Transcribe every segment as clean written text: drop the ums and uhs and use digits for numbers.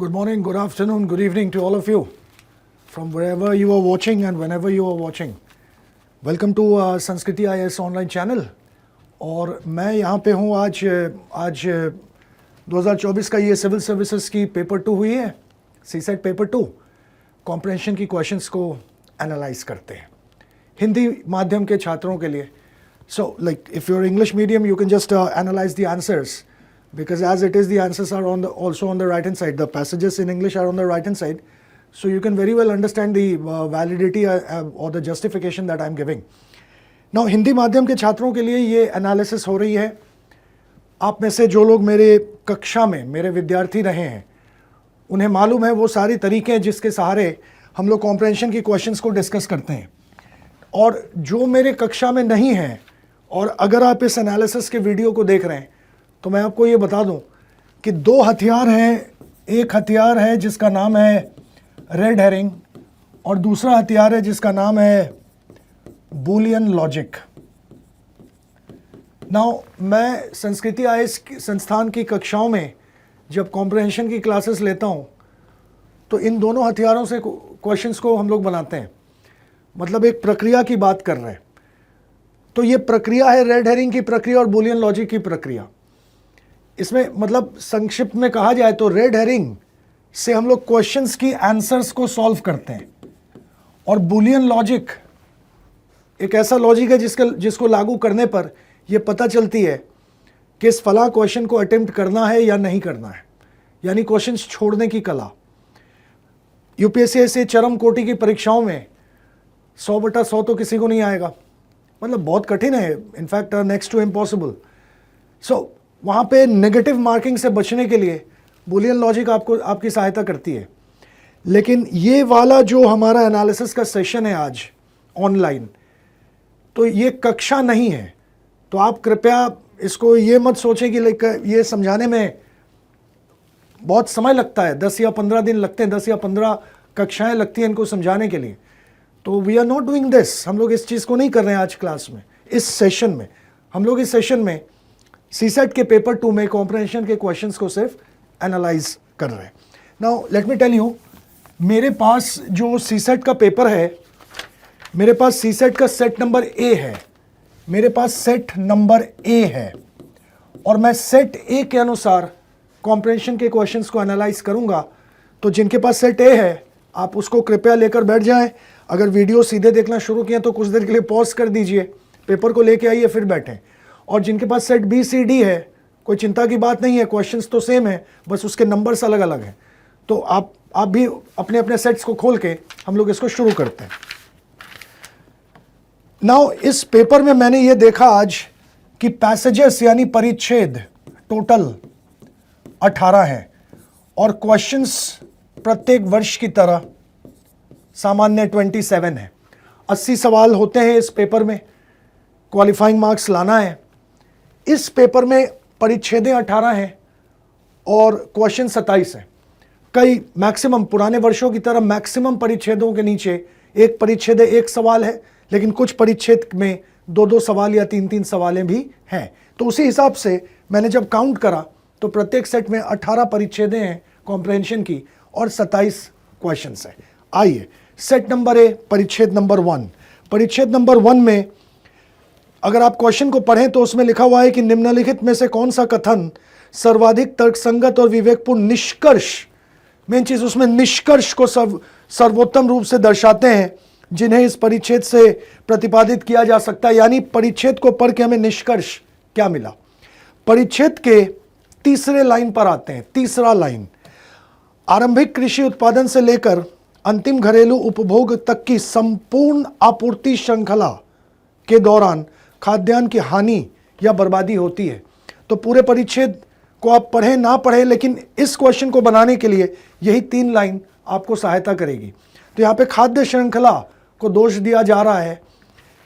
Good morning, good afternoon, good evening to all of you from wherever you are watching and whenever you are watching. Welcome to संस्कृति IAS online channel. और मैं यहाँ पे हूँ आज 2024 का ये सिविल सर्विसेज की पेपर 2 हुई है, सीसेट पेपर 2 कॉम्प्रहेंशन की क्वेश्चंस को एनालाइज करते हैं हिंदी माध्यम के छात्रों के लिए। So like if you're English medium, you can just analyze the answers, because as it is, the answers are also on the right hand side. The passages in English are on the right hand side, so you can very well understand the validity or the justification that I'm giving. Now Hindi माध्यम के छात्रों के लिए ये analysis हो रही है। आप में से जो लोग मेरे कक्षा में मेरे विद्यार्थी रहे हैं, उन्हें मालूम है वो सारी तरीके हैं जिसके सहारे हम लोग कॉम्प्रहेंशन की क्वेश्चंस को डिस्कस करते हैं। और जो मेरे कक्षा में नहीं हैं, और अगर आप इस एनालिसिस के वीडियो को देख रहे हैं, तो मैं आपको ये बता दूं कि 2 हथियार हैं। एक हथियार है जिसका नाम है रेड हेरिंग, और दूसरा हथियार है जिसका नाम है बूलियन लॉजिक। नाउ मैं संस्कृति आईएएस संस्थान की कक्षाओं में जब कॉम्प्रहेंशन की क्लासेस लेता हूं, तो इन दोनों हथियारों से क्वेश्चंस को हम लोग बनाते हैं। मतलब एक प्रक्रिया की बात कर रहे हैं, तो ये प्रक्रिया है रेड हेरिंग की प्रक्रिया और बूलियन लॉजिक की प्रक्रिया। इसमें मतलब संक्षिप्त में कहा जाए तो रेड हेरिंग से हम लोग क्वेश्चंस की आंसर्स को सॉल्व करते हैं, और बूलियन लॉजिक एक ऐसा लॉजिक है जिसको लागू करने पर यह पता चलती है कि इस फला क्वेश्चन को अटेम्प्ट करना है या नहीं करना है, यानी क्वेश्चंस छोड़ने की कला। यूपीएससी से चरम कोटि की परीक्षाओं में 100/100 तो किसी को नहीं आएगा, मतलब बहुत कठिन है, इनफैक्ट नेक्स्ट टू इम्पॉसिबल। सो वहाँ पे नेगेटिव मार्किंग से बचने के लिए बूलियन लॉजिक आपकी सहायता करती है। लेकिन ये वाला जो हमारा एनालिसिस का सेशन है आज ऑनलाइन, तो ये कक्षा नहीं है। तो आप कृपया इसको ये मत सोचें कि ये समझाने में बहुत समय लगता है, 10 या 15 दिन लगते हैं, 10 या 15 कक्षाएं लगती हैं इनको समझाने के लिए। तो we are not doing this, हम लोग इस चीज़ को नहीं कर रहे हैं आज क्लास में, इस सेशन में। हम लोग इस सेशन में सीसेट के पेपर 2 में कॉम्प्रहेंशन के क्वेश्चंस को सिर्फ एनालाइज कर रहे हैं। Now let me tell you, मेरे पास जो सीसेट का पेपर है, मेरे पास सीसेट का सेट नंबर ए है, मेरे पास सेट नंबर ए है, और मैं सेट ए के अनुसार कॉम्प्रहेंशन के क्वेश्चंस को एनालाइज करूंगा। तो जिनके पास सेट ए है, आप उसको कृपया लेकर बैठ जाएं। अगर वीडियो सीधे देखना शुरू किए तो कुछ देर के लिए पॉज कर दीजिए, पेपर को लेके आइए, फिर बैठें। और जिनके पास सेट बी सी डी है, कोई चिंता की बात नहीं है, क्वेश्चंस तो सेम है, बस उसके नंबर्स अलग अलग हैं। तो आप भी अपने अपने सेट्स को खोल के हम लोग इसको शुरू करते हैं। नाउ इस पेपर में मैंने ये देखा आज कि पैसेजेस यानी परिच्छेद टोटल 18 हैं, और क्वेश्चंस प्रत्येक वर्ष की तरह सामान्य 27 है। 80 सवाल होते हैं इस पेपर में, क्वालिफाइंग मार्क्स लाना है। इस पेपर में परिच्छेदें 18 हैं और क्वेश्चन 27 हैं। कई मैक्सिमम पुराने वर्षों की तरह मैक्सिमम परिच्छेदों के नीचे एक परिच्छेद 1 सवाल है, लेकिन कुछ परिच्छेद में 2-2 सवाल या 3-3 सवालें भी हैं। तो उसी हिसाब से मैंने जब काउंट करा तो प्रत्येक सेट में 18 परिच्छेदें हैं कॉम्प्रहेंशन की, और 27 क्वेश्चंस हैं। आइए सेट नंबर ए, परिच्छेद नंबर 1। परिच्छेद नंबर 1 में अगर आप क्वेश्चन को पढ़ें तो उसमें लिखा हुआ है कि निम्नलिखित में से कौन सा कथन सर्वाधिक तर्कसंगत और विवेकपूर्ण निष्कर्ष, मेन चीज उसमें निष्कर्ष को सर्वोत्तम रूप से दर्शाते हैं, जिन्हें इस परिच्छेद से प्रतिपादित किया जा सकता है। यानी परिच्छेद को पढ़ के हमें निष्कर्ष क्या मिला। परिच्छेद के तीसरे लाइन पर आते हैं। तीसरा लाइन, आरंभिक कृषि उत्पादन से लेकर अंतिम घरेलू उपभोग तक की संपूर्ण आपूर्ति श्रृंखला के दौरान खाद्यान्न की हानि या बर्बादी होती है। तो पूरे परिच्छेद को आप पढ़ें ना पढ़ें, लेकिन इस क्वेश्चन को बनाने के लिए यही 3 लाइन आपको सहायता करेगी। तो यहाँ पे खाद्य श्रृंखला को दोष दिया जा रहा है,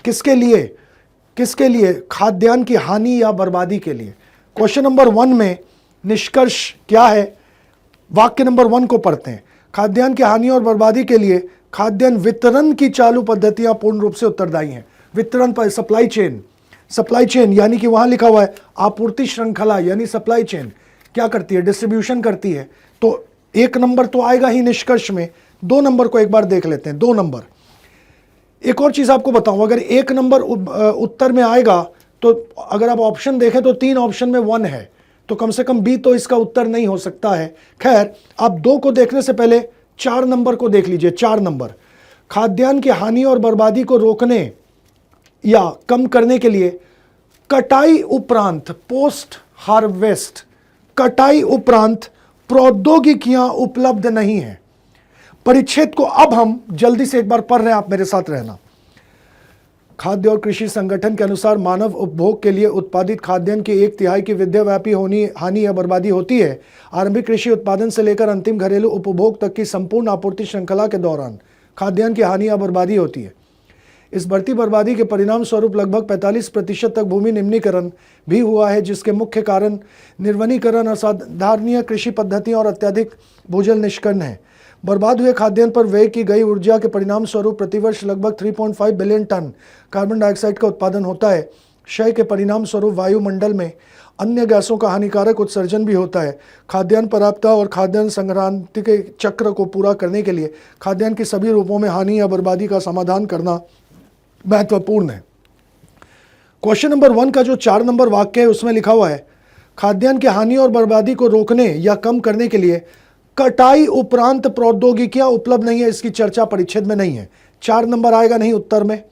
किसके लिए? खाद्यान्न की हानि या बर्बादी के लिए। क्वेश्चन नंबर 1 में निष्कर्ष क्या है? वाक्य नंबर 1 को पढ़ते हैं। खाद्यान्न की हानि और बर्बादी के लिए खाद्यान्न वितरण की चालू पद्धतियां पूर्ण रूप से उत्तरदायी हैं। वितरण पर सप्लाई चेन यानी कि वहां लिखा हुआ है आपूर्ति श्रृंखला यानी सप्लाई चेन क्या करती है? डिस्ट्रीब्यूशन करती है। तो 1 नंबर तो आएगा ही निष्कर्ष में, 2 नंबर को एक बार देख लेते हैं। 2 नंबर, एक और चीज आपको बताऊं, अगर 1 नंबर उत्तर में आएगा तो अगर आप ऑप्शन देखें तो 3 ऑप्शन में 1 है, तो कम से कम बी तो इसका उत्तर नहीं हो सकता है। खैर, आप 2 को देखने से पहले 4 नंबर को देख लीजिए। 4 नंबर, खाद्यान्न की हानि और बर्बादी को रोकने या कम करने के लिए कटाई उपरांत, पोस्ट हार्वेस्ट, कटाई उपरांत प्रौद्योगिकियां उपलब्ध नहीं है। परिच्छेद को अब हम जल्दी से एक बार पढ़ रहे हैं, आप मेरे साथ रहना। खाद्य और कृषि संगठन के अनुसार मानव उपभोग के लिए उत्पादित खाद्यान्न की 1/3 की विश्वव्यापी हानि या बर्बादी होती है। आरंभिक कृषि उत्पादन से लेकर अंतिम घरेलू उपभोग तक की संपूर्ण आपूर्ति श्रृंखला के दौरान खाद्यान्न की हानि या बर्बादी होती है। इस बढ़ती बर्बादी के परिणाम स्वरूप लगभग 45% तक भूमि निम्नीकरण भी हुआ है, जिसके मुख्य कारण निर्वनीकरण, असाधारणीय कृषि पद्धतियों और अत्यधिक भूजल निष्कर्षण है। बर्बाद हुए खाद्यान्न पर व्यय की गई ऊर्जा के परिणाम स्वरूप प्रतिवर्ष लगभग 3.5 बिलियन टन कार्बन डाइऑक्साइड का उत्पादन होता है। क्षय के परिणाम स्वरूप वायुमंडल में अन्य गैसों का हानिकारक उत्सर्जन भी होता है। खाद्यान्न पर्याप्तता और खाद्यान्न संक्रांति के चक्र को पूरा करने के लिए खाद्यान्न के सभी रूपों में हानि या बर्बादी का समाधान करना महत्वपूर्ण है। क्वेश्चन नंबर 1 का जो 4 नंबर वाक्य है उसमें लिखा हुआ है, खाद्यान्न की हानि और बर्बादी को रोकने या कम करने के लिए कटाई उपरांत प्रौद्योगिकियां उपलब्ध नहीं है। इसकी चर्चा परिच्छेद में नहीं है। 4 नंबर आएगा नहीं उत्तर में,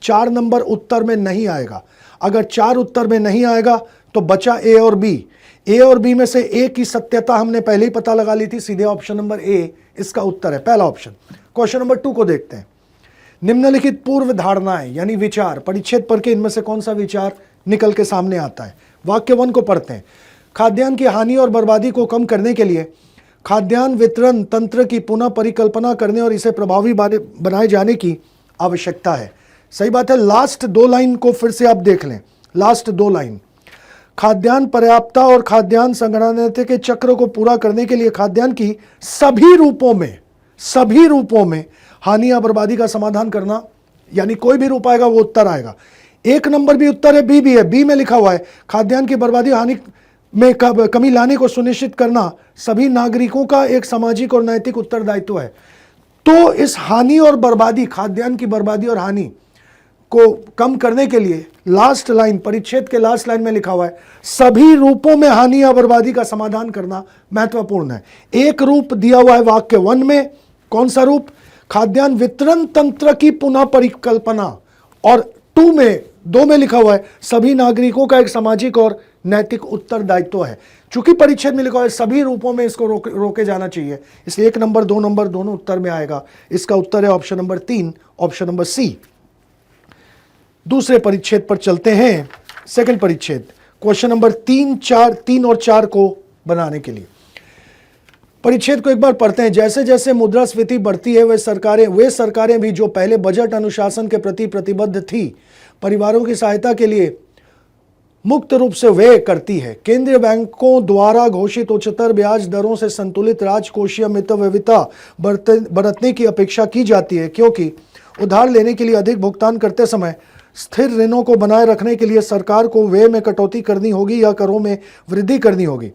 4 नंबर उत्तर में नहीं आएगा। अगर 4 उत्तर में नहीं आएगा तो बचा ए और बी। ए और बी में से ए की सत्यता हमने पहले ही पता लगा ली थी, सीधे ऑप्शन नंबर ए इसका उत्तर है, पहला ऑप्शन। क्वेश्चन नंबर 2 को देखते हैं। निम्नलिखित पूर्व धारणाएं यानी विचार, परिच्छेद पढ़ के इनमें से कौन सा विचार निकल के सामने आता है। वाक्य 1 को पढ़ते हैं। खाद्यान्न की हानि और बर्बादी को कम करने के लिए खाद्यान्न वितरण तंत्र की पुनः परिकल्पना करने और इसे प्रभावी बनाए जाने की आवश्यकता है। सही बात है। लास्ट 2 लाइन को फिर से आप देख लें। लास्ट 2 लाइन, खाद्यान्न पर्याप्तता और खाद्यान्न संग्रहणीयता के चक्र को पूरा करने के लिए खाद्यान्न की सभी रूपों में हानि या बर्बादी का समाधान करना, यानी कोई भी रूप आएगा वो उत्तर आएगा। 1 नंबर भी उत्तर है, बी भी है। बी में लिखा हुआ है, खाद्यान्न की बर्बादी हानि में कमी लाने को सुनिश्चित करना सभी नागरिकों का एक सामाजिक और नैतिक उत्तरदायित्व है। तो इस हानि और बर्बादी, खाद्यान्न की बर्बादी और हानि को कम करने के लिए लास्ट लाइन, परिच्छेद के लास्ट लाइन में लिखा हुआ है, सभी रूपों में हानि या बर्बादी का समाधान करना महत्वपूर्ण है। एक रूप दिया हुआ है वाक्य 1 में, कौन सा रूप? खाद्यान्न वितरण तंत्र की पुनः परिकल्पना। और 2 में लिखा हुआ है, सभी नागरिकों का एक सामाजिक और नैतिक उत्तरदायित्व है। चूंकि परिच्छेद में लिखा हुआ है सभी रूपों में इसको रोके जाना चाहिए, इसलिए 1 नंबर 2 नंबर दोनों उत्तर में आएगा। इसका उत्तर है option number 3, option number C. दूसरे परिच्छेद पर चलते हैं, सेकंड परिच्छेद, क्वेश्चन नंबर 3 और 4 को बनाने के लिए परिच्छेद को एक बार पढ़ते हैं। जैसे जैसे मुद्रास्फीति बढ़ती है वे सरकारें भी जो पहले बजट अनुशासन के प्रति प्रतिबद्ध थी, परिवारों की सहायता के लिए मुक्त रूप से व्यय करती है। केंद्रीय बैंकों द्वारा घोषित उच्चतर ब्याज दरों से संतुलित राजकोषीय मितव्ययिता बरतने की अपेक्षा की जाती है, क्योंकि उधार लेने के लिए अधिक भुगतान करते समय स्थिर ऋणों को बनाए रखने के लिए सरकार को व्यय में कटौती करनी होगी या करों में वृद्धि करनी होगी।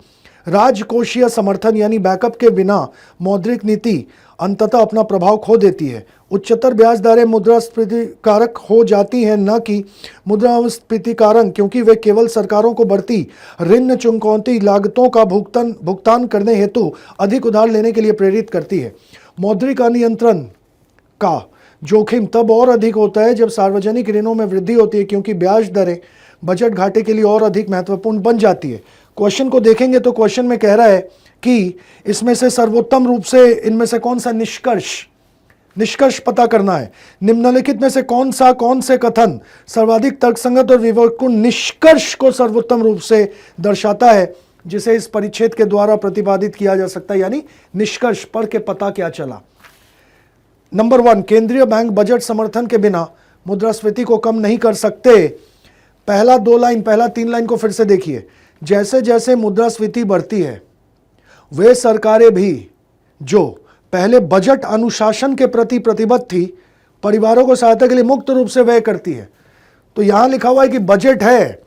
राजकोषीय समर्थन यानी बैकअप के बिना मौद्रिक नीति अंततः अपना प्रभाव खो देती है। उच्चतर ब्याज दरें मुद्रास्फीति कारक हो जाती हैं, न कि मुद्रास्फीति कारक, क्योंकि वे केवल सरकारों को बढ़ती ऋण चुकौती लागतों का भुगतान करने हेतु अधिक उधार लेने के लिए प्रेरित करती है। मौद्रिक अनियंत्रण का जोखिम तब और अधिक होता है जब सार्वजनिक ऋणों में वृद्धि होती है, क्योंकि ब्याज दरें बजट घाटे के लिए और अधिक महत्वपूर्ण बन जाती है। क्वेश्चन को देखेंगे तो क्वेश्चन में कह रहा है कि इसमें से सर्वोत्तम रूप से इनमें से कौन सा निष्कर्ष पता करना है। निम्नलिखित में से कौन से कथन सर्वाधिक तर्कसंगत और विवेकपूर्ण निष्कर्ष को सर्वोत्तम रूप से दर्शाता है, जिसे इस परिच्छेद के द्वारा प्रतिपादित किया जा सकता है, यानी निष्कर्ष पढ़ के पता क्या चला। नंबर 1, केंद्रीय बैंक बजट समर्थन के बिना मुद्रास्फीति को कम नहीं कर सकते। पहला 3 लाइन को फिर से देखिए। जैसे जैसे मुद्रास्फीति बढ़ती है वे सरकारें भी जो पहले बजट अनुशासन के प्रति प्रतिबद्ध थी, परिवारों को सहायता के लिए मुक्त रूप से व्यय करती है। तो यहां लिखा हुआ है कि बजट है,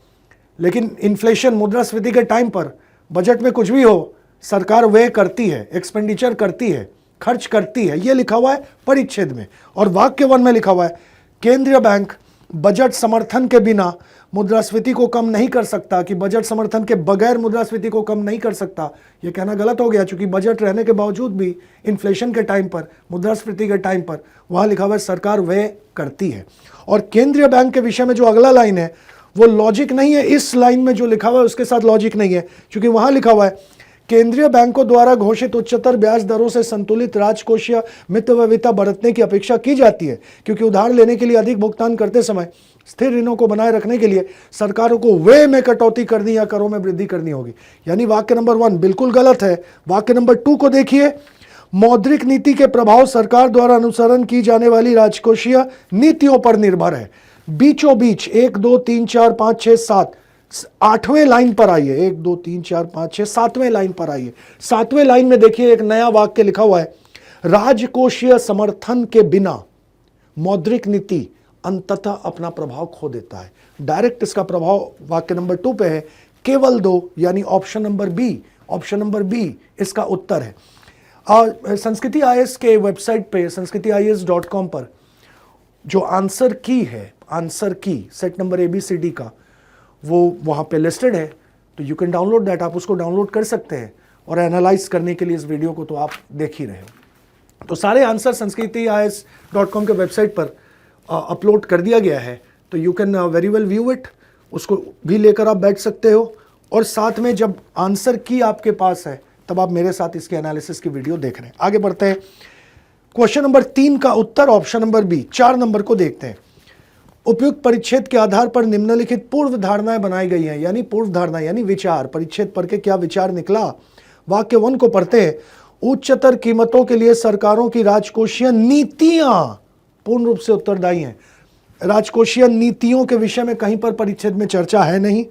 लेकिन इन्फ्लेशन, मुद्रास्फीति के टाइम पर बजट में कुछ भी हो, सरकार व्यय करती है, एक्सपेंडिचर करती है, खर्च करती है, ये लिखा हुआ है परिच्छेद में। और वाक्य 1 में लिखा हुआ है केंद्रीय बैंक बजट समर्थन के बिना मुद्रास्फीति को कम नहीं कर सकता, कि बजट समर्थन के बगैर मुद्रास्फीति को कम नहीं कर सकता। यह कहना गलत हो गया, क्योंकि बजट रहने के बावजूद भी इन्फ्लेशन के टाइम पर, मुद्रास्फीति के टाइम पर वहां लिखा हुआ है सरकार व्यय करती है। और केंद्रीय बैंक के विषय में जो अगला लाइन है वो लॉजिक नहीं है, इस लाइन में जो लिखा हुआ है उसके साथ लॉजिक नहीं है, क्योंकि वहां लिखा हुआ है केंद्रीय बैंकों द्वारा घोषित उच्चतर ब्याज दरों से संतुलित राजकोषीय मितव्ययिता बरतने की अपेक्षा की जाती है, क्योंकि उधार लेने के लिए अधिक भुगतान करते समय स्थिर ऋणों को बनाए रखने के लिए सरकारों को व्यय में कटौती करनी या करों में वृद्धि करनी होगी। यानी वाक्य नंबर 1 बिल्कुल गलत है। वाक्य नंबर 2 को देखिए, मौद्रिक नीति के प्रभाव सरकार द्वारा अनुसरण की जाने वाली राजकोषीय नीतियों पर निर्भर है। बीचों बीच 1 2 3 4 5 6 7 8वें लाइन पर आइए, 1 2 3 4 5 6 7वें लाइन पर आइए। 7वें लाइन में देखिए एक नया वाक्य लिखा हुआ है, राजकोषीय समर्थन के बिना मौद्रिक नीति अंततः अपना प्रभाव खो देता है। डायरेक्ट इसका प्रभाव वाक्य नंबर 2 पे है, केवल 2, यानी option number B, option number B इसका उत्तर है। संस्कृति IAS के वेबसाइट पे sanskritIAS.com पर जो आंसर की है, आंसर की सेट नंबर ABCD का, वो वहाँ पे लिस्टेड है, तो यू कैन डाउनलोड दैट, आप उसको डाउनलोड कर सकते हैं। और एनालाइज करने के लिए इस वीडियो को तो आप देख ही रहे हो। तो सारे आंसर sanskritIAS.com के वेबसाइट पर अपलोड कर दिया गया है, तो you can very well view it, उसको भी लेकर आप बैठ सकते हो। और साथ में जब आंसर की आपके पास है तब आप मेरे साथ इसके एनालिसिस की वीडियो देख रहे हैं। आगे बढ़ते हैं, क्वेश्चन नंबर 3 का उत्तर ऑप्शन नंबर बी। 4 नंबर को देखते हैं। उपयुक्त परिच्छेद के आधार पर निम्नलिखित पूर्व धारणाएं बनाई गई हैं, यानी पूर्व धारणा यानी विचार, परिच्छेद पढ़ के क्या विचार निकला। वाक्य 1 को पढ़ते हैं, उच्चतर कीमतों के लिए सरकारों की राजकोषीय नीतियां पूर्ण रूप से उत्तरदायी हैं। राजकोषीय नीतियों के विषय में कहीं पर परिच्छेद में चर्चा है नहीं।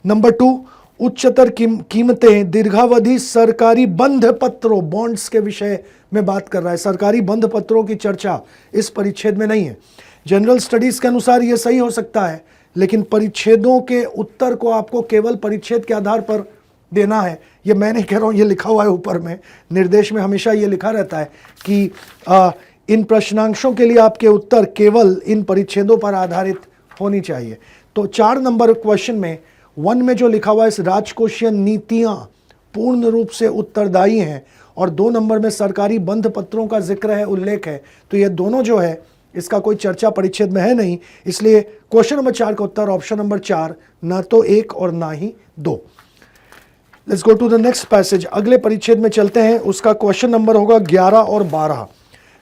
नंबर 2, उच्चतर कीमतें दीर्घावधि सरकारी बंध पत्रों, बॉन्ड्स के विषय में बात कर रहा है। सरकारी बंध पत्रों की चर्चा इस परिच्छेद में नहीं है। जनरल स्टडीज के अनुसार यह सही हो सकता है, लेकिन परिच्छेदों के उत्तर को आपको केवल परिच्छेद के आधार पर देना है। ये मैं नहीं कह रहा हूँ, ये लिखा हुआ है ऊपर में, निर्देश में हमेशा ये लिखा रहता है कि इन प्रश्नांशों के लिए आपके उत्तर केवल इन परिच्छेदों पर आधारित होनी चाहिए। तो 4 नंबर क्वेश्चन में 1 में जो लिखा हुआ है, इस राजकोषीय नीतियां पूर्ण रूप से उत्तरदायी हैं, और 2 नंबर में सरकारी बंध पत्रों का जिक्र है, उल्लेख है। तो ये दोनों जो है इसका कोई चर्चा परिच्छेद में है नहीं, इसलिए क्वेश्चन नंबर 4 का उत्तर ऑप्शन नंबर 4, ना तो 1 और ना ही 2। Let's go to the next passage. अगले परिच्छेद में चलते हैं, उसका क्वेश्चन नंबर होगा 11 और 12।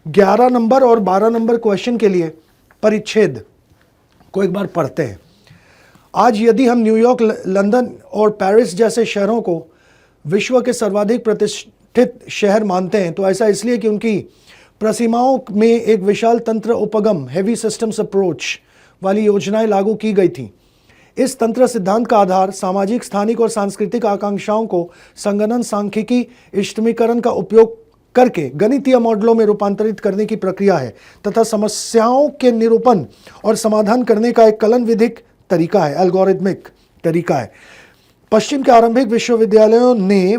11 नंबर और 12 नंबर क्वेश्चन के लिए परिच्छेद को एक बार पढ़ते हैं। आज यदि हम न्यूयॉर्क, लंदन और पेरिस जैसे शहरों को विश्व के सर्वाधिक प्रतिष्ठित शहर मानते हैं, तो ऐसा इसलिए कि उनकी प्रसीमाओं में एक विशाल तंत्र उपगम, हेवी सिस्टम्स अप्रोच वाली योजनाएं लागू की गई थी। इस तंत्र सिद्धांत का आधार सामाजिक, स्थानिक और सांस्कृतिक आकांक्षाओं को संगणन, सांख्यिकी, इष्टमीकरण का उपयोग करके गणितीय मॉडलों में रूपांतरित करने की प्रक्रिया है, तथा समस्याओं के निरूपण और समाधान करने का एक कलन विधिक तरीका है, एल्गोरिथमिक तरीका है। पश्चिम के आरंभिक विश्वविद्यालयों ने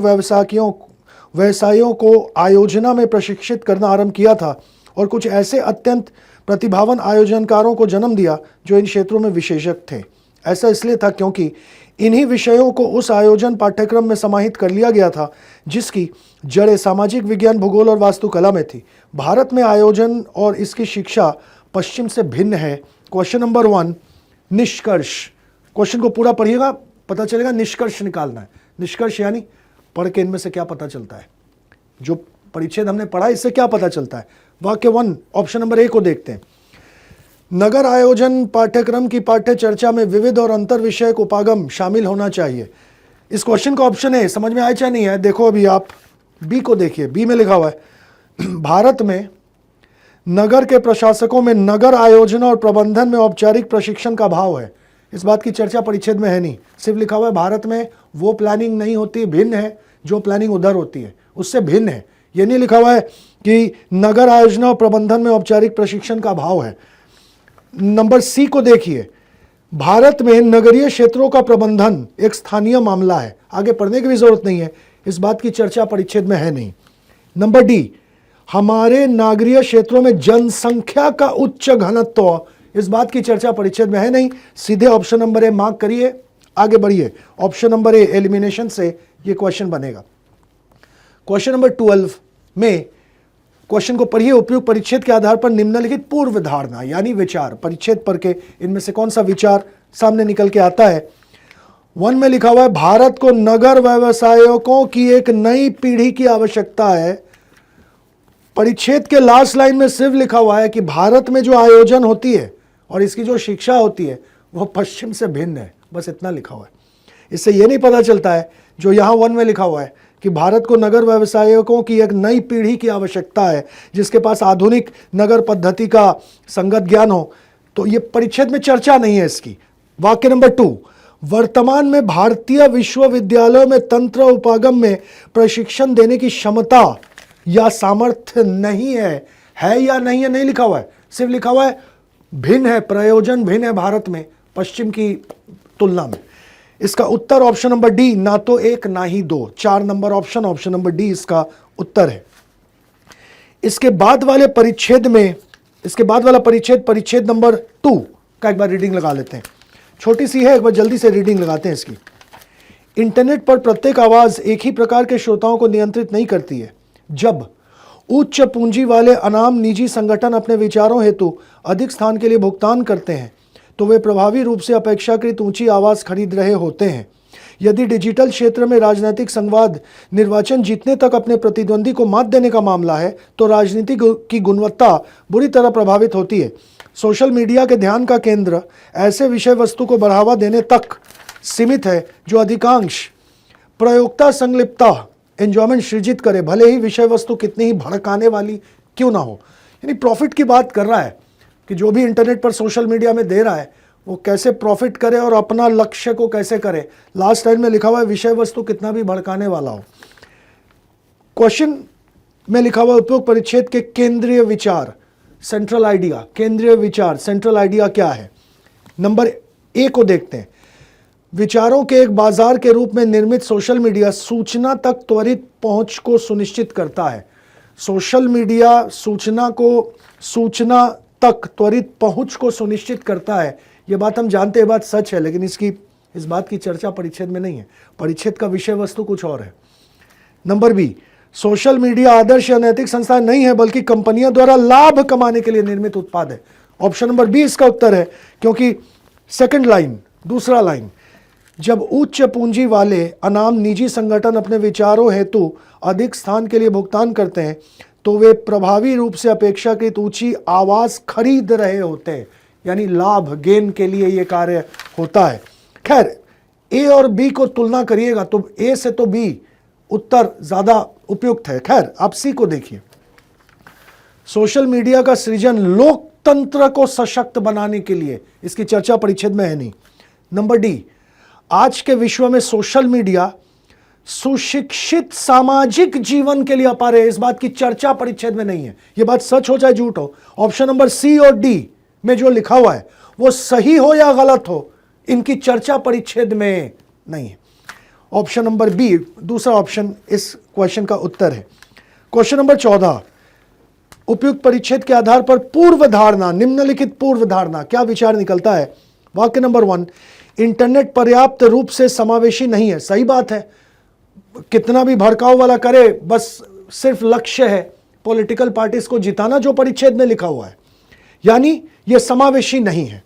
व्यवसायियों को आयोजना में प्रशिक्षित करना आरंभ किया था, और कुछ ऐसे अत्यंत प्रतिभावान आयोजनकारों को जन्म दिया जो इन क्षेत्रों में विशेषज्ञ थे। ऐसा इसलिए था क्योंकि इन्हीं विषयों को उस आयोजन पाठ्यक्रम में समाहित कर लिया गया था जिसकी जड़ें सामाजिक विज्ञान, भूगोल और वास्तुकला में थी। भारत में आयोजन और इसकी शिक्षा पश्चिम से भिन्न है। क्वेश्चन नंबर 1, निष्कर्ष। क्वेश्चन को पूरा पढ़िएगा, पता चलेगा निष्कर्ष निकालना है। निष्कर्ष यानी पढ़ के इनमें से क्या पता चलता है, जो परिच्छेद हमने पढ़ा इससे क्या पता चलता है। वाक्य 1 ऑप्शन नंबर A को देखते हैं। नगर आयोजन पाठ्यक्रम की पाठ्य चर्चा में विविध और अंतर विषयक उपागम शामिल होना चाहिए। इस क्वेश्चन का ऑप्शन है, समझ में आया चाहे नहीं है। देखो अभी आप बी को देखिए, बी में लिखा हुआ है भारत में नगर के प्रशासकों में नगर आयोजन और प्रबंधन में औपचारिक प्रशिक्षण का अभाव है। इस बात की चर्चा परिच्छेद में है नहीं, सिर्फ लिखा हुआ है भारत में वो प्लानिंग नहीं होती, भिन्न है जो प्लानिंग उधर होती है उससे भिन्न है। ये नहीं लिखा हुआ है कि नगर आयोजना और प्रबंधन में औपचारिक प्रशिक्षण का अभाव है। नंबर सी को देखिए, भारत में नगरीय क्षेत्रों का प्रबंधन एक स्थानीय मामला है। आगे पढ़ने की भी जरूरत नहीं है, इस बात की चर्चा परिच्छेद में है नहीं। नंबर डी, हमारे नगरीय क्षेत्रों में जनसंख्या का उच्च घनत्व, इस बात की चर्चा परिच्छेद में है नहीं। सीधे ऑप्शन नंबर ए मार्क करिए, आगे बढ़िए। ऑप्शन नंबर ए एलिमिनेशन से ये क्वेश्चन बनेगा। क्वेश्चन नंबर 12 में क्वेश्चन को पढ़िए। उपयुक्त परिच्छेद के आधार पर निम्नलिखित पूर्व धारणा यानी विचार, परिच्छेद पढ़ के इनमें से कौन सा विचार सामने निकल के आता है। 1 में लिखा हुआ है भारत को नगर व्यवसायकों की एक नई पीढ़ी की आवश्यकता है। परिच्छेद के लास्ट लाइन में सिर्फ लिखा हुआ है कि भारत में जो आयोजन होती है और इसकी जो शिक्षा होती है वह पश्चिम से भिन्न है, बस इतना लिखा हुआ है। इससे यह नहीं पता चलता है जो यहां 1 में लिखा हुआ है कि भारत को नगर व्यवसायकों की एक नई पीढ़ी की आवश्यकता है जिसके पास आधुनिक नगर पद्धति का संगत ज्ञान हो, तो यह परिच्छेद में चर्चा नहीं है इसकी। वाक्य नंबर 2, वर्तमान में भारतीय विश्वविद्यालयों में तंत्र उपागम में प्रशिक्षण देने की क्षमता या सामर्थ्य नहीं है या नहीं है, नहीं लिखा हुआ है, सिर्फ लिखा हुआ है भिन्न है, प्रयोजन भिन्न है भारत में पश्चिम की तुलना में। इसका उत्तर ऑप्शन नंबर डी, ना तो 1 ना ही 2, 4 नंबर ऑप्शन नंबर डी इसका उत्तर है। इसके बाद वाले परिच्छेद में, इसके बाद वाला परिच्छेद परिच्छेद नंबर 2 का एक बार रीडिंग लगा लेते हैं। छोटी सी है, एक बार जल्दी से रीडिंग लगाते हैं इसकी। इंटरनेट पर प्रत्येक आवाज एक ही प्रकार के श्रोताओं को नियंत्रित नहीं करती है। जब उच्च पूंजी वाले अनाम निजी संगठन अपने विचारों हेतु अधिक स्थान के लिए भुगतान करते हैं तो वे प्रभावी रूप से अपेक्षाकृत ऊंची आवाज खरीद रहे होते हैं। यदि डिजिटल क्षेत्र में राजनीतिक संवाद निर्वाचन जीतने तक अपने प्रतिद्वंदी को मात देने का मामला है तो राजनीति की गुणवत्ता बुरी तरह प्रभावित होती है। सोशल मीडिया के ध्यान का केंद्र ऐसे विषय वस्तु को बढ़ावा देने तक सीमित है जो अधिकांश प्रयोक्ता संलिप्तता एंजॉयमेंट सृजित करे, भले ही विषय वस्तु कितनी ही भड़काने वाली क्यों ना हो। यानी प्रॉफिट की बात कर रहा है कि जो भी इंटरनेट पर सोशल मीडिया में दे रहा है वो कैसे प्रॉफिट करे और अपना लक्ष्य को कैसे करे। लास्ट लाइन में लिखा हुआ है विषय वस्तु कितना भी भड़काने वाला हो। क्वेश्चन में लिखा हुआ उपयुक्त परिच्छेद के केंद्रीय विचार, सेंट्रल आइडिया, केंद्रीय विचार सेंट्रल आइडिया क्या है। नंबर ए को देखते हैं। विचारों के एक बाजार के रूप में निर्मित सोशल मीडिया सूचना तक त्वरित पहुंच को सुनिश्चित करता है। सोशल मीडिया सूचना तक त्वरित पहुंच को सुनिश्चित करता है, यह बात हम जानते हैं, बात सच है, लेकिन इस बात की चर्चा परिच्छेद में नहीं है। परिच्छेद का विषय वस्तु कुछ और है। नंबर बी, सोशल मीडिया आदर्श या नैतिक संस्थान नहीं है बल्कि कंपनियों द्वारा लाभ कमाने के लिए निर्मित उत्पाद है। ऑप्शन नंबर बी इसका उत्तर है, क्योंकि सेकंड लाइन, दूसरा लाइन, जब उच्च पूंजी वाले अनाम निजी संगठन अपने विचारों हेतु अधिक स्थान के लिए भुगतान करते हैं तो वे प्रभावी रूप से अपेक्षाकृत ऊंची आवाज खरीद रहे होते हैं, यानी लाभ गेन के लिए यह कार्य होता है। खैर, ए और बी को तुलना करिएगा तो ए से तो बी उत्तर ज्यादा उपयुक्त है। खैर, आप सी को देखिए। सोशल मीडिया का सृजन लोकतंत्र को सशक्त बनाने के लिए, इसकी चर्चा परिच्छेद में है नहीं। नंबर डी, आज के विश्व में सोशल मीडिया सुशिक्षित सामाजिक जीवन के लिए अपार है, इस बात की चर्चा परिच्छेद में नहीं है। यह बात सच हो चाहे झूठ हो, ऑप्शन नंबर सी और डी में जो लिखा हुआ है वो सही हो या गलत हो, इनकी चर्चा परिच्छेद में नहीं है। ऑप्शन नंबर बी, दूसरा ऑप्शन इस क्वेश्चन का उत्तर है। क्वेश्चन नंबर 14, उपयुक्त परिच्छेद के आधार पर पूर्व धारणा, निम्नलिखित पूर्व धारणा क्या विचार निकलता है। वाक्य नंबर 1, इंटरनेट पर्याप्त रूप से समावेशी नहीं है। सही बात है, कितना भी भड़काऊ वाला करे, बस सिर्फ लक्ष्य है पॉलिटिकल पार्टीज को जिताना, जो परिच्छेद में लिखा हुआ है, यानी यह समावेशी नहीं है।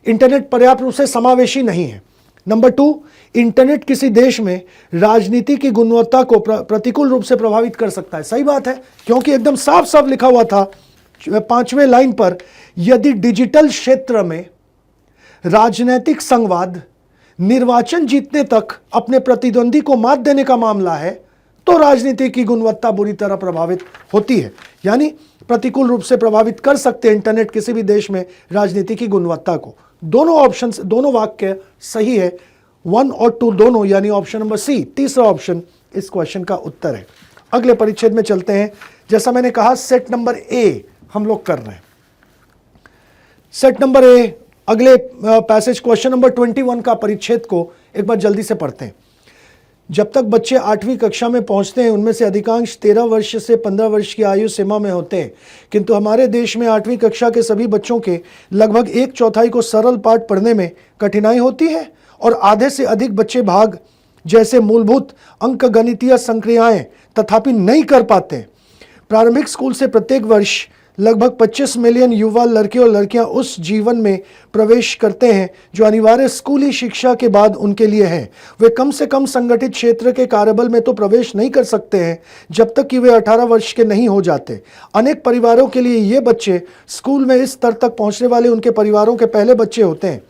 इंटरनेट पर्याप्त रूप से समावेशी नहीं है। नंबर 2, इंटरनेट किसी देश में राजनीति की गुणवत्ता को प्रतिकूल रूप से प्रभावित कर सकता है। सही बात है, क्योंकि एकदम साफ साफ लिखा हुआ था 5वें लाइन पर, यदि डिजिटल क्षेत्र में राजनीतिक संवाद निर्वाचन जीतने तक अपने प्रतिद्वंदी को मात देने का मामला है तो राजनीति की गुणवत्ता बुरी तरह प्रभावित होती है, यानी प्रतिकूल रूप से प्रभावित कर सकते हैं इंटरनेट किसी भी देश में राजनीति की गुणवत्ता को। दोनों ऑप्शन, दोनों वाक्य सही है, 1 और 2 दोनों, यानी ऑप्शन नंबर सी, तीसरा ऑप्शन इस क्वेश्चन का उत्तर है। अगले परिच्छेद में चलते हैं। जैसा मैंने कहा, सेट नंबर ए हम लोग कर रहे हैं। सेट नंबर ए, अगले पैसेज क्वेश्चन नंबर 21 का परिच्छेद को एक बार जल्दी से पढ़ते हैं। जब तक बच्चे 8वीं कक्षा में पहुंचते हैं उनमें से अधिकांश 13 वर्ष से 15 वर्ष की आयु सीमा में होते हैं, किंतु हमारे देश में 8वीं कक्षा के सभी बच्चों के लगभग 1/4 को सरल पाठ पढ़ने में कठिनाई होती है और आधे से अधिक बच्चे भाग जैसे मूलभूत अंकगणितीय संक्रियाएं तथापि नहीं कर पाते। प्रारंभिक स्कूल से प्रत्येक वर्ष लगभग 25 मिलियन युवा लड़के और लड़कियां उस जीवन में प्रवेश करते हैं जो अनिवार्य स्कूली शिक्षा के बाद उनके लिए है। वे कम से कम संगठित क्षेत्र के कार्यबल में तो प्रवेश नहीं कर सकते हैं जब तक कि वे 18 वर्ष के नहीं हो जाते। अनेक परिवारों के लिए ये बच्चे स्कूल में इस स्तर तक पहुंचने वाले उनके परिवारों के पहले बच्चे होते हैं।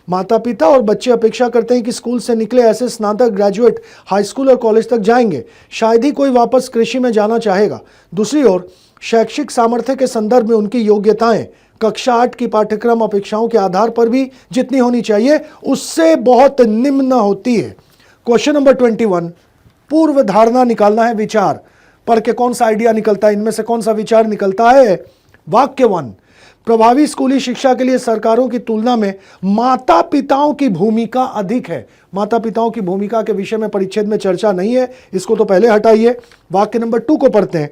माता पिता और बच्चे अपेक्षा करते हैं कि स्कूल से निकले ऐसे स्नातक, ग्रेजुएट, हाई स्कूल और कॉलेज तक जाएंगे। शायद ही कोई वापस कृषि में जाना चाहेगा। दूसरी ओर शैक्षिक सामर्थ्य के संदर्भ में उनकी योग्यताएं कक्षा 8 की पाठ्यक्रम अपेक्षाओं के आधार पर भी जितनी होनी चाहिए उससे बहुत निम्न होती है। क्वेश्चन नंबर 21, पूर्व धारणा निकालना है। विचार पढ़ के कौन सा आइडिया निकलता है, इनमें से कौन सा विचार निकलता है? वाक्य 1, प्रभावी स्कूली शिक्षा के लिए सरकारों की तुलना में माता पिताओं की भूमिका अधिक है। माता पिताओं की भूमिका के विषय में परिच्छेद में चर्चा नहीं है, इसको तो पहले हटाइए। वाक्य नंबर 2 को पढ़ते हैं।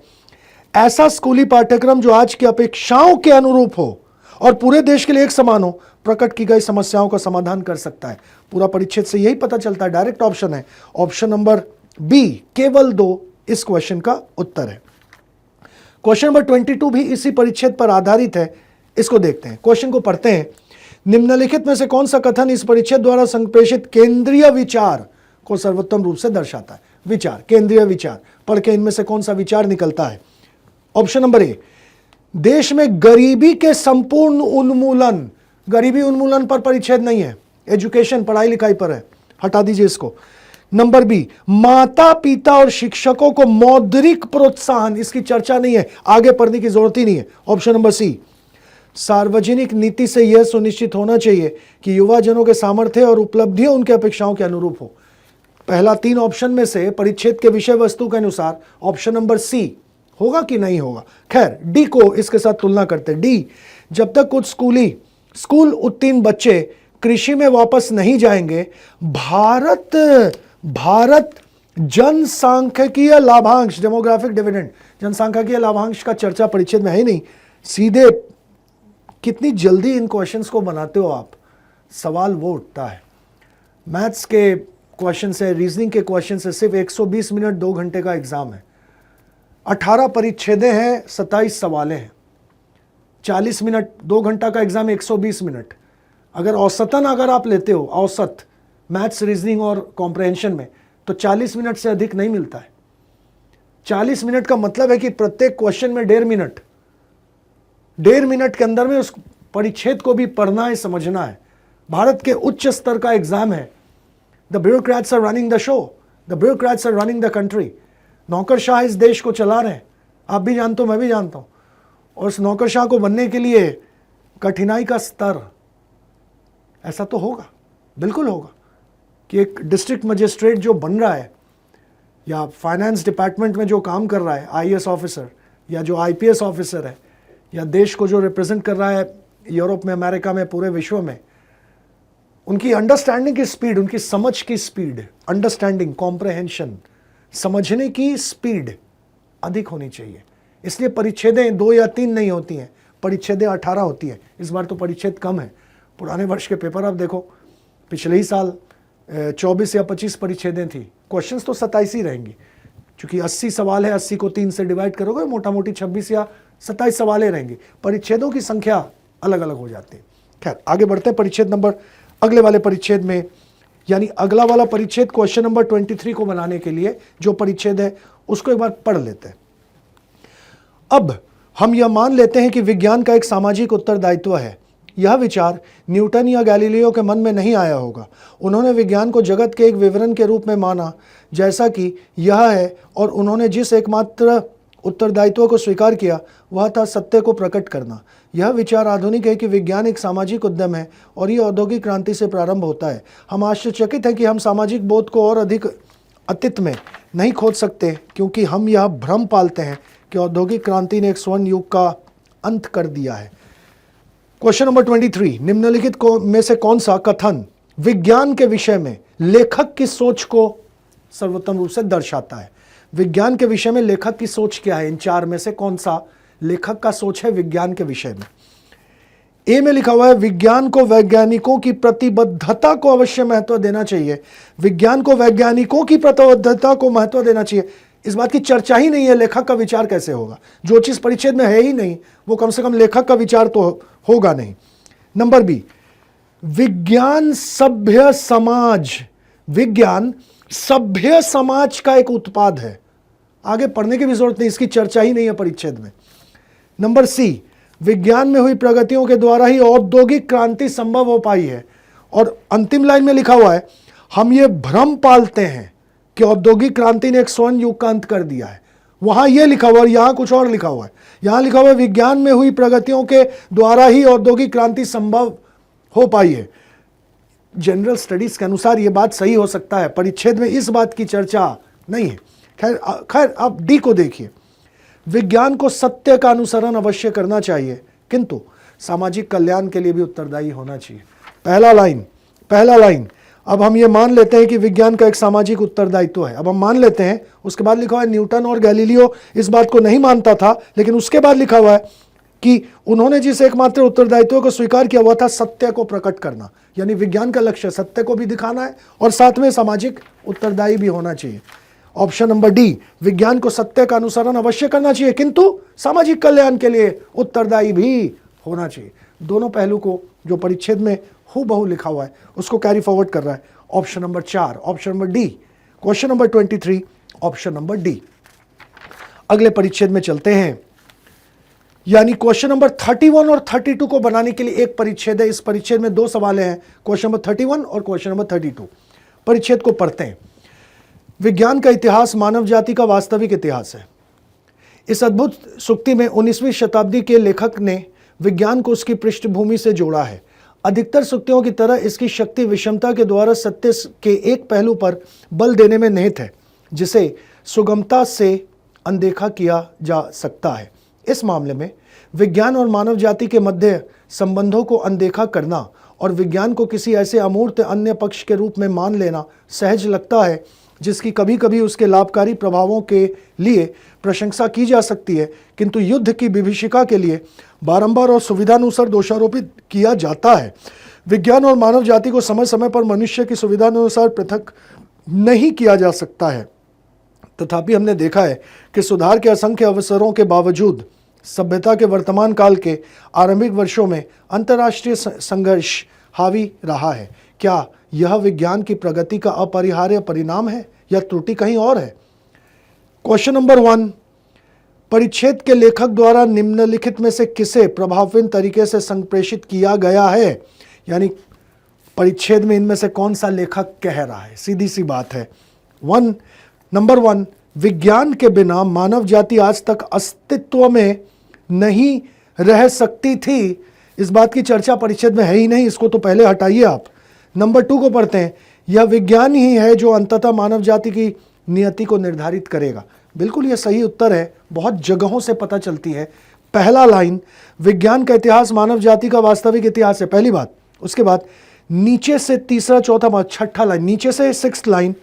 ऐसा स्कूली पाठ्यक्रम जो आज की अपेक्षाओं के अनुरूप हो और पूरे देश के लिए एक समान हो, प्रकट की गई समस्याओं का समाधान कर सकता है। पूरा परिच्छेद से यही पता चलता है, डायरेक्ट ऑप्शन है। ऑप्शन नंबर बी केवल 2 इस क्वेश्चन का उत्तर है। क्वेश्चन नंबर 22 भी इसी परिच्छेद पर आधारित है, इसको देखते हैं। क्वेश्चन को पढ़ते हैं। निम्नलिखित में से कौन सा कथन इस परिच्छेद द्वारा संप्रेषित केंद्रीय विचार को सर्वोत्तम रूप से दर्शाता है? विचार, केंद्रीय विचार, पढ़ के इनमें से कौन सा विचार निकलता है? ऑप्शन नंबर ए, देश में गरीबी के संपूर्ण उन्मूलन। गरीबी उन्मूलन पर परिच्छेद नहीं है, एजुकेशन, पढ़ाई लिखाई पर है, हटा दीजिए इसको। नंबर बी, माता पिता और शिक्षकों को मौद्रिक प्रोत्साहन, इसकी चर्चा नहीं है, आगे पढ़ने की जरूरत ही नहीं है। ऑप्शन नंबर सी, सार्वजनिक नीति से यह सुनिश्चित होना चाहिए कि युवाजनों के सामर्थ्य और उपलब्धियां उनके अपेक्षाओं के अनुरूप हो। पहला 3 ऑप्शन में से परिच्छेद के विषय वस्तु के अनुसार ऑप्शन नंबर सी होगा कि नहीं होगा? खैर, डी को इसके साथ तुलना करते। डी, जब तक कुछ स्कूल उत्तीर्ण बच्चे कृषि में वापस नहीं जाएंगे, भारत जनसांख्यिकीय लाभांश, डेमोग्राफिक डिविडेंड, जनसांख्यिकीय लाभांश का चर्चा परिच्छेद में है ही नहीं। सीधे कितनी जल्दी इन क्वेश्चंस को बनाते हो आप, सवाल वो उठता है। मैथ्स के क्वेश्चन से, रीजनिंग के क्वेश्चन से सिर्फ 120 मिनट 2 घंटे का एग्जाम है। 18 परिच्छेदें हैं, 27 सवालें हैं। 40 मिनट 2 घंटा का एग्जाम, 120 मिनट। अगर औसतन अगर आप लेते हो, औसत मैथ्स, रीजनिंग और कॉम्प्रहेंशन में, तो 40 मिनट से अधिक नहीं मिलता है। 40 मिनट का मतलब है कि प्रत्येक क्वेश्चन में 1.5 मिनट, 1.5 मिनट के अंदर में उस परिच्छेद को भी पढ़ना है, समझना है। भारत के उच्च स्तर का एग्जाम है। The bureaucrats are running the show, the bureaucrats are running the country. नौकरशाह इस देश को चला रहे हैं, आप भी जानते हो, मैं भी जानता हूं। और उस नौकरशाह को बनने के लिए कठिनाई का स्तर ऐसा तो होगा, बिल्कुल होगा, कि एक डिस्ट्रिक्ट मजिस्ट्रेट जो बन रहा है या फाइनेंस डिपार्टमेंट में जो काम कर रहा है, आईएएस ऑफिसर, या जो आईपीएस ऑफिसर है, या देश को जो रिप्रेजेंट कर रहा है यूरोप में, अमेरिका में, पूरे विश्व में, उनकी अंडरस्टैंडिंग की स्पीड, उनकी समझ की स्पीड, अंडरस्टैंडिंग, कॉम्प्रहेंशन, समझने की स्पीड अधिक होनी चाहिए। इसलिए परिच्छेदें 2 या 3 नहीं होती हैं, परिच्छेदें 18 होती हैं। इस बार तो परिच्छेद कम है। पुराने वर्ष के पेपर आप देखो, पिछले ही साल 24 या 25 परिच्छेदें थी। क्वेश्चंस तो 27 ही रहेंगी, क्योंकि 80 सवाल है, 80 को 3 से डिवाइड करोगे, मोटा मोटी 26 या 27 सवालें रहेंगी। परिच्छेदों की संख्या अलग अलग हो जाती है। खैर, आगे बढ़ते हैं परिच्छेद नंबर, अगले वाले परिच्छेद में, यानी अगला वाला परिच्छेद क्वेश्चन नंबर 23 को बनाने के लिए जो परिच्छेद है उसको एक बार पढ़ लेते हैं। अब हम यह मान लेते हैं कि विज्ञान का एक सामाजिक उत्तरदायित्व है। यह विचार न्यूटन या गैलीलियो के मन में नहीं आया होगा। उन्होंने विज्ञान को जगत के एक विवरण के रूप में माना जैसा कि यह है, और उन्होंने जिस एकमात्र उत्तरदायित्व को स्वीकार किया वह था सत्य को प्रकट करना। यह विचार आधुनिक है कि विज्ञान एक सामाजिक उद्यम है और यह औद्योगिक क्रांति से प्रारंभ होता है। हम आश्चर्यचकित हैं कि हम सामाजिक बोध को और अधिक अतीत में नहीं खोज सकते, क्योंकि हम यह भ्रम पालते हैं कि औद्योगिक क्रांति ने एक स्वर्ण युग का अंत कर दिया है। क्वेश्चन नंबर 23, निम्नलिखित में से कौन सा कथन विज्ञान के विषय में लेखक की सोच को सर्वोत्तम रूप से दर्शाता है। विज्ञान के विषय में लेखक की सोच क्या है? इन चार में से कौन सा लेखक का सोच है विज्ञान के विषय में? ए में लिखा हुआ है विज्ञान को वैज्ञानिकों की प्रतिबद्धता को अवश्य महत्व देना चाहिए। विज्ञान को वैज्ञानिकों की प्रतिबद्धता को महत्व देना चाहिए, इस बात की चर्चा ही नहीं है। लेखक का विचार कैसे होगा? जो चीज परिच्छेद में है ही नहीं वो कम से कम लेखक का विचार तो होगा नहीं। नंबर बी, विज्ञान सभ्य समाज, विज्ञान सभ्य समाज का एक उत्पाद है। आगे पढ़ने की भी जरूरत नहीं, इसकी चर्चा ही नहीं है परिच्छेद में। नंबर सी, विज्ञान में हुई प्रगतियों के द्वारा ही औद्योगिक क्रांति संभव हो पाई है। और अंतिम लाइन में लिखा हुआ है हम ये भ्रम पालते हैं कि औद्योगिक क्रांति ने एक स्वर्ण युग का अंत कर दिया है। वहां यह लिखा हुआ है, यहां कुछ और लिखा हुआ है। यहां लिखा हुआ है विज्ञान में हुई प्रगतियों के द्वारा ही औद्योगिक क्रांति संभव हो पाई है। जनरल स्टडीज के अनुसार यह बात सही हो सकता है, परिच्छेद में इस बात की चर्चा नहीं है। खैर आप डी को देखिए, विज्ञान को सत्य का अनुसरण अवश्य करना चाहिए किंतु सामाजिक कल्याण के लिए भी उत्तरदायी होना चाहिए। पहला लाइन अब हम ये मान लेते हैं कि विज्ञान का एक सामाजिक उत्तरदायित्व है। अब हम मान लेते हैं, उसके बाद लिखा हुआ है न्यूटन और गैलीलियो इस बात को नहीं मानता था, लेकिन उसके बाद लिखा हुआ है कि उन्होंने जिस एकमात्र उत्तरदायित्व को स्वीकार किया हुआ था सत्य को प्रकट करना। यानी विज्ञान का लक्ष्य सत्य को भी दिखाना है और साथ में सामाजिक उत्तरदायी भी होना चाहिए। ऑप्शन नंबर डी, विज्ञान को सत्य का अनुसरण अवश्य करना चाहिए किंतु सामाजिक कल्याण के लिए उत्तरदायी भी होना चाहिए। दोनों पहलू को जो परिच्छेद में हूबहू लिखा हुआ है उसको कैरी फॉरवर्ड कर रहा है। Option number 4, option number D. Question number 23, option number D. अगले परिच्छेद में चलते हैं, यानी क्वेश्चन नंबर 31 और 32 को बनाने के लिए एक परिच्छेद है। इस परिच्छेद में दो सवाल हैं, क्वेश्चन नंबर 31 और क्वेश्चन नंबर 32। परिच्छेद को पढ़ते हैं। विज्ञान का इतिहास मानव जाति का वास्तविक इतिहास है। इस अद्भुत सूक्ति में 19वीं शताब्दी के लेखक ने विज्ञान को उसकी पृष्ठभूमि से जोड़ा है। अधिकतर सूक्तियों की तरह इसकी शक्ति विषमता के द्वारा सत्य के एक पहलू पर बल देने में निहित है जिसे सुगमता से अनदेखा किया जा सकता है। इस मामले में विज्ञान और मानव जाति के मध्य संबंधों को अनदेखा करना और विज्ञान को किसी ऐसे अमूर्त अन्य पक्ष के रूप में मान लेना सहज लगता है जिसकी कभी कभी उसके लाभकारी प्रभावों के लिए प्रशंसा की जा सकती है, किंतु युद्ध की विभीषिका के लिए बारंबार और सुविधानुसार दोषारोपित किया जाता है। विज्ञान और मानव जाति को समय समय पर मनुष्य की सुविधानुसार पृथक नहीं किया जा सकता है। तथापि हमने देखा है कि सुधार के असंख्य अवसरों के बावजूद सभ्यता के वर्तमान काल के आरंभिक वर्षों में अंतर्राष्ट्रीय संघर्ष हावी रहा है। क्या यह विज्ञान की प्रगति का अपरिहार्य परिणाम है या त्रुटि कहीं और है? क्वेश्चन नंबर 1, परिच्छेद के लेखक द्वारा निम्नलिखित में से किसे प्रभावहीन तरीके से संप्रेषित किया गया है? यानी परिच्छेद में इनमें से कौन सा लेखक कह रहा है? सीधी सी बात है। नंबर 1, विज्ञान के बिना मानव जाति आज तक अस्तित्व में नहीं रह सकती थी। इस बात की चर्चा परिच्छेद में है ही नहीं, इसको तो पहले हटाइए आप। नंबर 2 को पढ़ते हैं, यह विज्ञान ही है जो अंततः मानव जाति की नियति को निर्धारित करेगा। बिल्कुल यह सही उत्तर है, बहुत जगहों से पता चलती है। पहला लाइन, विज्ञान का इतिहास मानव जाति का वास्तविक इतिहास है, पहली बात। उसके बाद नीचे से तीसरा, चौथा, छठा लाइन, नीचे से 6th लाइन,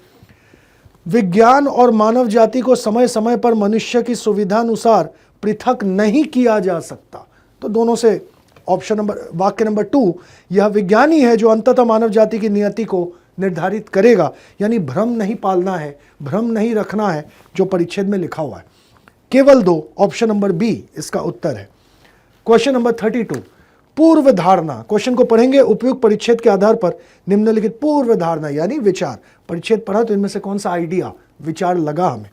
विज्ञान और मानव जाति को समय समय पर मनुष्य की सुविधानुसार पृथक नहीं किया जा सकता। तो दोनों से ऑप्शन नंबर, वाक्य नंबर 2, यह विज्ञान ही है जो अंततः मानव जाति की नियति को निर्धारित करेगा। यानी भ्रम नहीं पालना है, भ्रम नहीं रखना है जो परिच्छेद में लिखा हुआ है। केवल 2, ऑप्शन नंबर बी इसका उत्तर है। क्वेश्चन नंबर 32, पूर्व धारणा। क्वेश्चन को पढ़ेंगे, उपयुक्त परिच्छेद के आधार पर निम्नलिखित पूर्व धारणा यानी विचार। परिच्छेद पढ़ा तो इनमें से कौन सा आइडिया, विचार लगा हमें?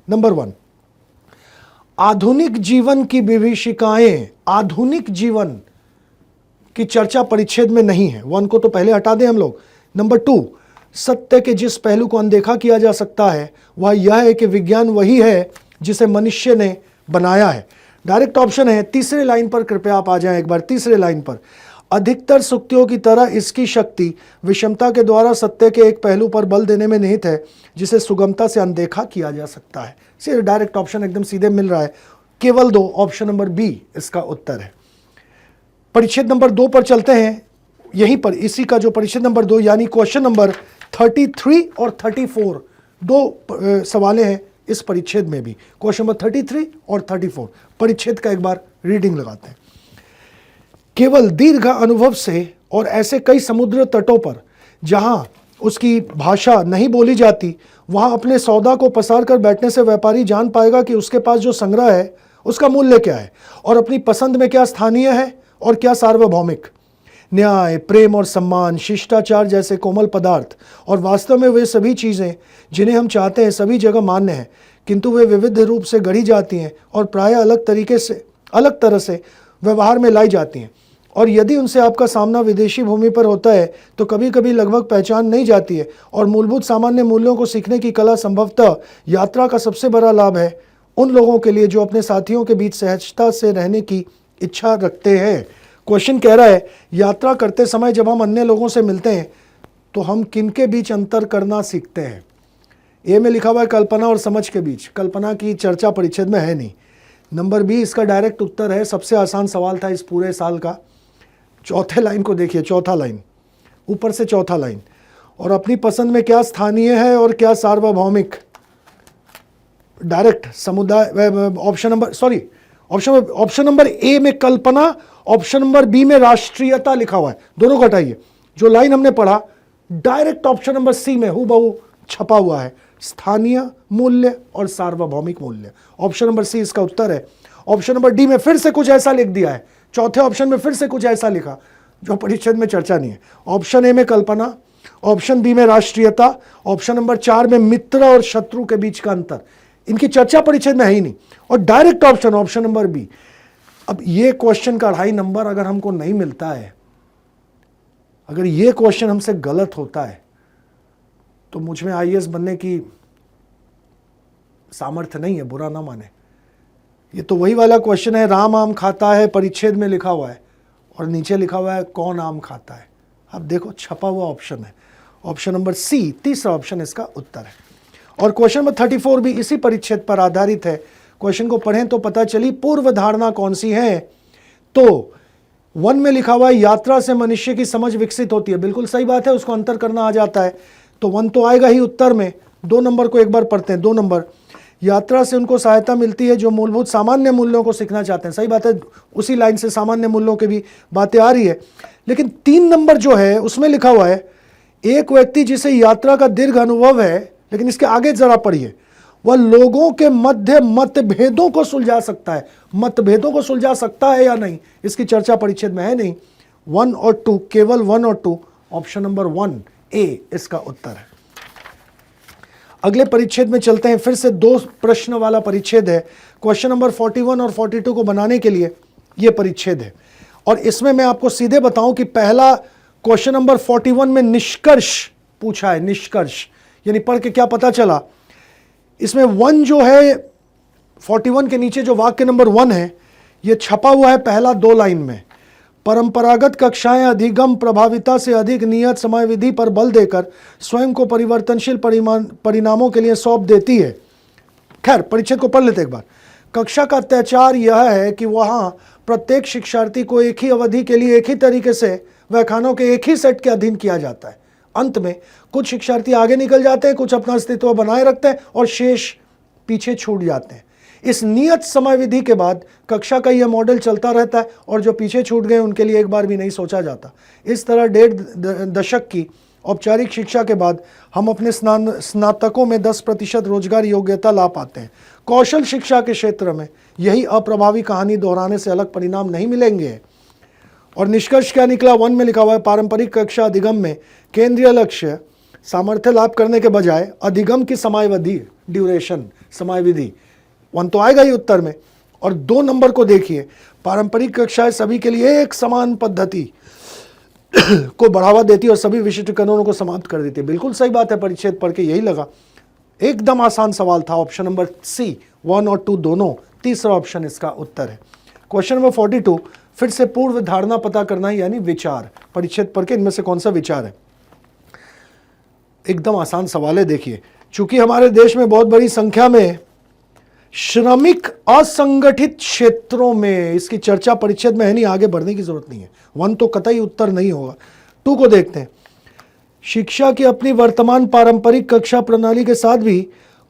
नंबर 1, आधुनिक जीवन की विभीषिकाएं। आधुनिक जीवन की चर्चा परिच्छेद में नहीं है, 1 को तो पहले हटा दें हम लोग। नंबर 2, सत्य के जिस पहलू को अनदेखा किया जा सकता है वह यह है कि विज्ञान वही है जिसे मनुष्य ने बनाया है। डायरेक्ट ऑप्शन है। तीसरे लाइन पर कृपया आप आ जाएं एक बार, तीसरे लाइन पर, अधिकतर सूक्तियों की तरह इसकी शक्ति विषमता के द्वारा सत्य के एक पहलू पर बल देने में निहित है जिसे सुगमता से अनदेखा किया जा सकता है। सिर्फ डायरेक्ट ऑप्शन एकदम सीधे मिल रहा है। केवल 2, ऑप्शन नंबर बी इसका उत्तर है। परिच्छेद नंबर 2 पर चलते हैं। यहीं पर इसी का जो परिच्छेद नंबर 2 यानी क्वेश्चन नंबर 33 और 34 दो सवालें हैं इस परिच्छेद में भी, क्वेश्चन नंबर 33 और 34। परिच्छेद का एक बार रीडिंग लगाते हैं। केवल दीर्घ अनुभव से और ऐसे कई समुद्र तटों पर जहां उसकी भाषा नहीं बोली जाती, वहां अपने सौदा को पसार कर बैठने से व्यापारी जान पाएगा कि उसके पास जो संग्रह है उसका मूल्य क्या है और अपनी पसंद में क्या स्थानीय है और क्या सार्वभौमिक। न्याय, प्रेम और सम्मान, शिष्टाचार जैसे कोमल पदार्थ और वास्तव में वे सभी चीज़ें जिन्हें हम चाहते हैं सभी जगह मान्य हैं, किंतु वे विविध रूप से गढ़ी जाती हैं और प्रायः अलग तरह से व्यवहार में लाई जाती हैं। और यदि उनसे आपका सामना विदेशी भूमि पर होता है तो कभी कभी लगभग पहचान नहीं जाती है। और मूलभूत सामान्य मूल्यों को सीखने की कला संभवतः यात्रा का सबसे बड़ा लाभ है उन लोगों के लिए जो अपने साथियों के बीच सहजता से रहने की इच्छा रखते हैं। क्वेश्चन कह रहा है, यात्रा करते समय जब हम अन्य लोगों से मिलते हैं तो हम किन के बीच अंतर करना सीखते हैं। ए में लिखा हुआ है कल्पना और समझ के बीच। कल्पना की चर्चा परिच्छेद में है नहीं। नंबर बी इसका डायरेक्ट उत्तर है। सबसे आसान सवाल था इस पूरे साल का। चौथे लाइन को देखिए, चौथा लाइन, ऊपर से चौथा लाइन, और अपनी पसंद में क्या स्थानीय है और क्या सार्वभौमिक। डायरेक्ट समुदाय, ऑप्शन नंबर ए में कल्पना, ऑप्शन नंबर बी में राष्ट्रीयता लिखा हुआ है। दोनों को हटाइए। जो लाइन हमने पढ़ा डायरेक्ट ऑप्शन नंबर सी में हूबहू छपा हुआ है, स्थानीय मूल्य और सार्वभौमिक मूल्य। ऑप्शन नंबर सी इसका उत्तर है। ऑप्शन नंबर डी में फिर से कुछ ऐसा लिख दिया है, चौथे ऑप्शन में फिर से कुछ ऐसा लिखा जो परिच्छेद में चर्चा नहीं है। ऑप्शन ए में कल्पना, ऑप्शन बी में राष्ट्रीयता, ऑप्शन नंबर 4 में मित्र और शत्रु के बीच का अंतर। इनकी चर्चा परिच्छेद में है ही नहीं। और डायरेक्ट ऑप्शन नंबर बी। अब ये क्वेश्चन का 2.5 नंबर अगर हमको नहीं मिलता है, अगर ये क्वेश्चन हमसे गलत होता है तो मुझ में आईएएस बनने की सामर्थ्य नहीं है, बुरा ना माने। ये तो वही वाला क्वेश्चन है, राम आम खाता है परिच्छेद में लिखा हुआ है और नीचे लिखा हुआ है कौन आम खाता है। अब देखो छपा हुआ ऑप्शन है, ऑप्शन नंबर सी, तीसरा ऑप्शन इसका उत्तर है। और क्वेश्चन नंबर 34 भी इसी परिच्छेद पर आधारित है। क्वेश्चन को पढ़ें तो पता चली पूर्व धारणा कौन सी है। तो 1 में लिखा हुआ है यात्रा से मनुष्य की समझ विकसित होती है। बिल्कुल सही बात है, उसको अंतर करना आ जाता है तो 1 तो आएगा ही उत्तर में। 2 नंबर को एक बार पढ़ते हैं। 2 नंबर, यात्रा से उनको सहायता मिलती है जो मूलभूत सामान्य मूल्यों को सीखना चाहते हैं। सही बात है, उसी लाइन से सामान्य मूल्यों की भी बातें आ रही है। लेकिन 3 नंबर जो है उसमें लिखा हुआ है एक व्यक्ति जिसे यात्रा का दीर्घ अनुभव है, लेकिन इसके आगे जरा पढ़िए, वह लोगों के मध्य मतभेदों को सुलझा सकता है। मतभेदों को सुलझा सकता है या नहीं, इसकी चर्चा परिच्छेद में है नहीं। 1 और 2, केवल 1 और 2, ऑप्शन नंबर 1 ए इसका उत्तर है। अगले परिच्छेद में चलते हैं। फिर से 2 प्रश्न वाला परिच्छेद है। क्वेश्चन नंबर 41 और 42 को बनाने के लिए यह परिच्छेद है। और इसमें मैं आपको सीधे बताऊं कि पहला क्वेश्चन नंबर 41 में निष्कर्ष पूछा है। निष्कर्ष यानी पढ़ के क्या पता चला। इसमें 1 जो है 41 के नीचे जो वाक्य नंबर 1 है यह छपा हुआ है पहला 2 लाइन में। परंपरागत कक्षाएं अधिगम प्रभाविता से अधिक नियत समय विधि पर बल देकर स्वयं को परिवर्तनशील परिणामों के लिए सौंप देती है। खैर परिच्छेद को पढ़ लेते एक बार। कक्षा का अत्याचार यह है कि वहां प्रत्येक शिक्षार्थी को एक ही अवधि के लिए एक ही तरीके से व्याख्यानों के एक ही सेट के अधीन किया जाता है। अंत में कुछ शिक्षार्थी आगे निकल जाते हैं, कुछ अपना अस्तित्व बनाए रखते हैं और शेष पीछे छूट जाते हैं। इस नियत समय विधि के बाद कक्षा का यह मॉडल चलता रहता है और जो पीछे छूट गए उनके लिए एक बार भी नहीं सोचा जाता। इस तरह 1.5 दशक की औपचारिक शिक्षा के बाद हम अपने स्नातकों में 10% रोजगार योग्यता ला पाते हैं। कौशल शिक्षा के क्षेत्र में यही अप्रभावी कहानी दोहराने से अलग परिणाम नहीं मिलेंगे। और निष्कर्ष क्या निकला? 1 में लिखा हुआ है पारंपरिक कक्षा अधिगम में केंद्रीय लक्ष्य सामर्थ्य लाभ करने के बजाय अधिगम की समयावधि, ड्यूरेशन, समयावधि। 1 तो आएगा ही उत्तर में। और 2 नंबर को देखिए, पारंपरिक कक्षाएं सभी के लिए एक समान पद्धति को बढ़ावा देती और सभी विशिष्ट कानूनों को समाप्त कर देती है। बिल्कुल सही बात है, परिच्छेद पढ़ के यही लगा। एकदम आसान सवाल था। ऑप्शन नंबर सी, 1 और 2 दोनों, तीसरा ऑप्शन इसका उत्तर है। क्वेश्चन नंबर 42, फिर से पूर्व धारणा पता करना है यानी विचार। परिच्छेद पढ़ के इनमें से कौन सा विचार है? एकदम आसान सवाल है। देखिए, चूंकि हमारे देश में बहुत बड़ी संख्या में श्रमिक असंगठित क्षेत्रों में, इसकी चर्चा परिच्छेद में है नहीं, आगे बढ़ने की जरूरत नहीं है। 1 तो कतई उत्तर नहीं होगा। 2 को देखते हैं। शिक्षा की अपनी वर्तमान पारंपरिक कक्षा प्रणाली के साथ भी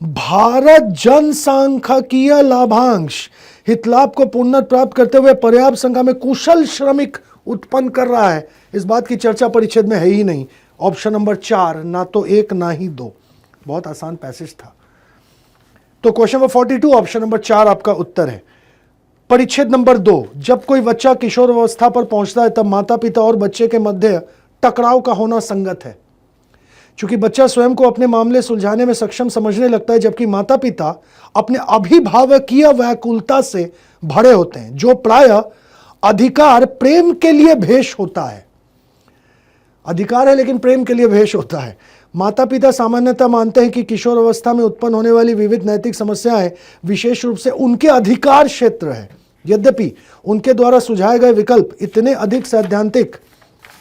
भारत जनसांख्यिकीय लाभांश हितलाभ को पूर्णतः प्राप्त करते हुए पर्याप्त संख्या में कुशल श्रमिक उत्पन्न कर रहा है, इस बात की चर्चा परिच्छेद में है ही नहीं। ऑप्शन नंबर 4, ना तो 1 ना ही 2। बहुत आसान पैसेज था। तो क्वेश्चन नंबर 42 ऑप्शन नंबर 4 आपका उत्तर है। परिच्छेद नंबर 2, जब कोई बच्चा किशोर अवस्था पर पहुंचता है तब माता पिता और बच्चे के मध्य टकराव का होना संगत है। चूंकि बच्चा स्वयं को अपने मामले सुलझाने में सक्षम समझने लगता है, जबकि माता पिता अपने अभिभावकीय व्याकुलता से भरे होते हैं, जो प्रायः अधिकार प्रेम के लिए भेष होता है। अधिकार है लेकिन प्रेम के लिए भेष होता है। माता पिता सामान्यतः मानते हैं कि किशोर अवस्था में उत्पन्न होने वाली विविध नैतिक समस्याएं विशेष रूप से उनके अधिकार क्षेत्र है। यद्यपि उनके द्वारा सुझाए गए विकल्प इतने अधिक सैद्धांतिक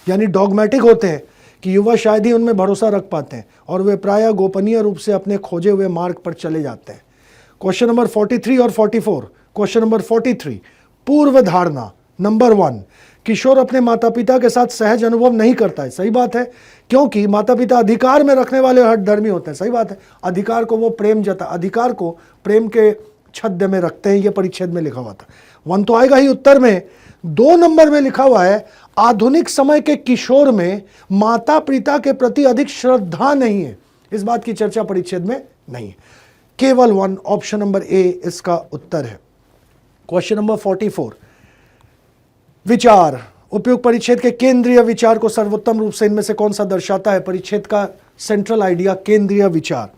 यानी डॉगमेटिक होते हैं कि युवा शायद ही उनमें भरोसा रख पाते हैं और वे प्रायः गोपनीय रूप से अपने खोजे हुए मार्ग पर चले जाते हैं। क्वेश्चन नंबर 43 और 44। क्वेश्चन नंबर 43, पूर्व धारणा नंबर 1, किशोर अपने माता पिता के साथ सहज अनुभव नहीं करता है। सही बात है, क्योंकि माता पिता अधिकार में रखने वाले हठधर्मी होते हैं। सही बात है, अधिकार को वो अधिकार को प्रेम के छद्म में रखते हैं। ये परिच्छेद में लिखा हुआ था। 1 तो आएगा ही उत्तर में। 2 नंबर में लिखा हुआ है आधुनिक समय के किशोर में माता पिता के प्रति अधिक श्रद्धा नहीं है। इस बात की चर्चा परिच्छेद में नहीं है। केवल 1 ऑप्शन नंबर ए इसका उत्तर है। क्वेश्चन नंबर 44, विचार उपयुक्त परिच्छेद के केंद्रीय विचार को सर्वोत्तम रूप से इनमें से कौन सा दर्शाता है। परिच्छेद का सेंट्रल आइडिया केंद्रीय विचार।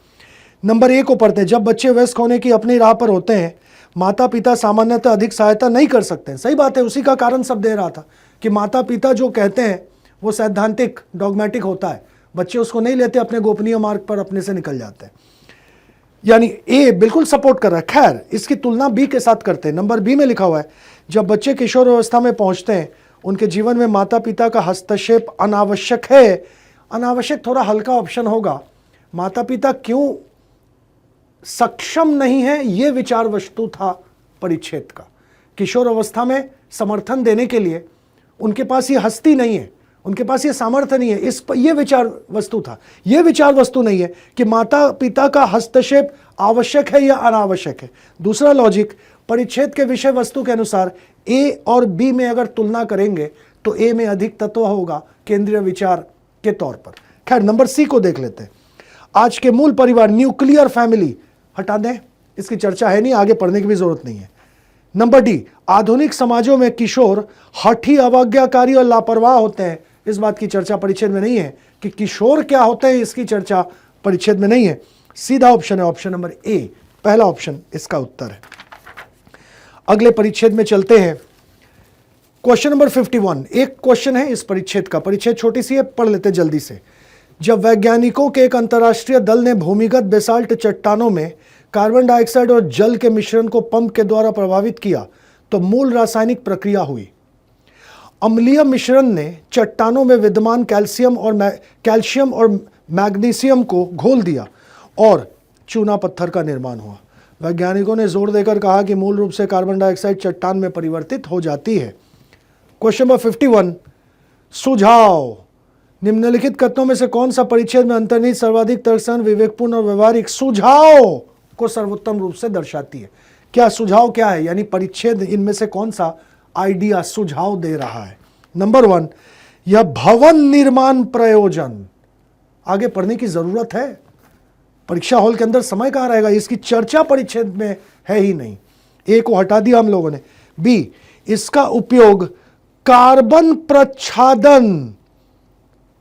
नंबर 1 को पढ़ते हैं। जब बच्चे वयस्क होने की अपनी राह पर होते हैं, माता पिता सामान्यतः अधिक सहायता नहीं कर सकते हैं। सही बात है, उसी का कारण सब दे रहा था कि माता पिता जो कहते हैं वो सैद्धांतिक डॉगमेटिक होता है, बच्चे उसको नहीं लेते, अपने गोपनीय मार्ग पर अपने से निकल जाते हैं। यानी ए बिल्कुल सपोर्ट कर रहा है। खैर, इसकी तुलना बी के साथ करते हैं। नंबर बी में लिखा हुआ है जब बच्चे किशोर अवस्था में पहुंचते हैं, उनके जीवन में माता पिता का हस्तक्षेप अनावश्यक है। अनावश्यक थोड़ा हल्का ऑप्शन होगा। माता पिता क्यों सक्षम नहीं है, यह विचार वस्तु था परिच्छेद का। किशोर अवस्था में समर्थन देने के लिए उनके पास ये हस्ती नहीं है, उनके पास ये सामर्थ्य नहीं है। ये विचार वस्तु था। यह विचार वस्तु नहीं है कि माता पिता का हस्तक्षेप आवश्यक है या अनावश्यक है। दूसरा लॉजिक, परिच्छेद के विषय वस्तु के अनुसार ए और बी में अगर तुलना करेंगे तो ए में अधिक तत्व होगा केंद्रीय विचार के तौर पर। खैर, नंबर सी को देख लेते हैं। आज के मूल परिवार न्यूक्लियर फैमिली हटा दें, इसकी चर्चा है नहीं, आगे पढ़ने की भी जरूरत नहीं है। नंबर डी, आधुनिक समाजों में किशोर हठी, अवज्ञाकारी और लापरवाह होते हैं। इस बात की चर्चा परिच्छेद में नहीं है कि किशोर क्या होते हैं, इसकी चर्चा परिच्छेद में नहीं है। सीधा ऑप्शन है ऑप्शन नंबर ए, पहला ऑप्शन इसका उत्तर है। अगले परिच्छेद में चलते हैं। क्वेश्चन नंबर 51, एक क्वेश्चन है इस परिच्छेद का। परिच्छेद छोटी सी है, पढ़ लेते जल्दी से। जब वैज्ञानिकों के एक अंतर्राष्ट्रीय दल ने भूमिगत बेसाल्ट चट्टानों में कार्बन डाइऑक्साइड और जल के मिश्रण को पंप के द्वारा प्रभावित किया तो मूल रासायनिक प्रक्रिया हुई। अम्लीय मिश्रण ने चट्टानों में विद्यमान कैल्शियम और मैग्नीशियम को घोल दिया और चूना पत्थर का निर्माण हुआ। वैज्ञानिकों ने जोर देकर कहा कि मूल रूप से कार्बन डाइऑक्साइड चट्टान में परिवर्तित हो जाती है। क्वेश्चन नंबर 51, सुझाव। निम्नलिखित कथनों में से कौन सा परिच्छेद में अंतर्निहित सर्वाधिक तर्कसंगत, विवेकपूर्ण और व्यवहारिक सुझाव को सर्वोत्तम रूप से दर्शाती है। क्या सुझाव क्या है, यानी परिच्छेद इनमें से कौन सा आइडिया सुझाव दे रहा है। नंबर 1, यह भवन निर्माण प्रयोजन। आगे पढ़ने की जरूरत है, परीक्षा हॉल के अंदर समय कहां रहेगा, इसकी चर्चा परिच्छेद में है ही नहीं। ए को हटा दिया हम लोगों ने। बी, इसका उपयोग कार्बन प्रच्छादन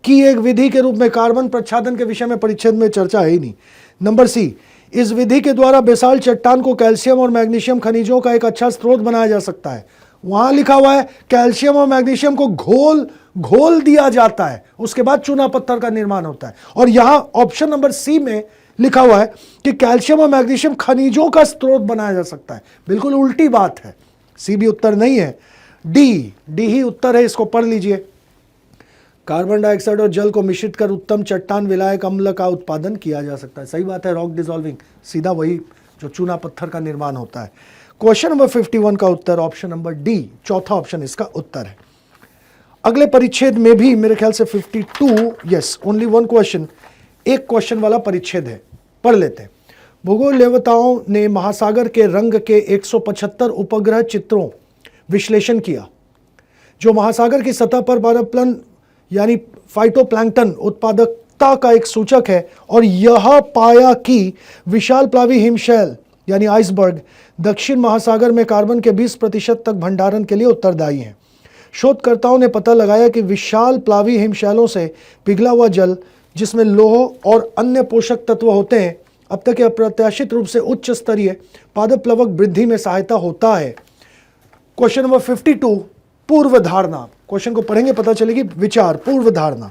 की एक विधि के रूप में, कार्बन प्रच्छादन के विषय में परिच्छेद में चर्चा है ही नहीं। नंबर सी, इस विधि के द्वारा बेसाल्ट चट्टान को कैल्शियम और मैग्नीशियम खनिजों का एक अच्छा स्रोत बनाया जा सकता है। वहां लिखा हुआ है कैल्शियम और मैग्नीशियम को घोल दिया जाता है, उसके बाद चूना पत्थर का निर्माण होता है। और यहां ऑप्शन नंबर सी में लिखा हुआ है कि कैल्शियम और मैग्नीशियम खनिजों का स्रोत बनाया जा सकता है। बिल्कुल उल्टी बात है, सी भी उत्तर नहीं है, डी ही उत्तर है। इसको पढ़ लीजिए। कार्बन डाइऑक्साइड और जल को मिश्रित कर उत्तम चट्टान विलायक अम्ल का उत्पादन किया जा सकता है। सही बात है, रॉक डिसॉल्विंग, सीधा वही जो चूना पत्थर का निर्माण होता है। क्वेश्चन नंबर 51 का उत्तर ऑप्शन नंबर डी, चौथा ऑप्शन इसका उत्तर है। अगले परिच्छेद में भी मेरे ख्याल से 52, यस, ओनली वन क्वेश्चन, एक क्वेश्चन वाला परिच्छेद है, पढ़ लेते हैं। भूगोल देवताओं ने महासागर के रंग के 175 उपग्रह चित्रों विश्लेषण किया, जो महासागर की सतह पर बायोप्लन यानी फाइटोप्लैंक्टन उत्पादकता का एक सूचक है, और यह पाया कि विशाल प्लावी हिमशैल यानी आइसबर्ग दक्षिण महासागर में कार्बन के 20% तक भंडारण के लिए उत्तरदायी हैं। शोधकर्ताओं ने पता लगाया कि विशाल प्लावी हिमशैलों से पिघला हुआ जल, जिसमें लौह और अन्य पोषक तत्व होते हैं, अब तक अप्रत्याशित रूप से उच्च स्तरीय पादप प्लवक वृद्धि में सहायता होता है। क्वेश्चन नंबर 52, पूर्व धारणा। क्वेश्चन को पढ़ेंगे, पता चलेगी विचार, पूर्व धारणा।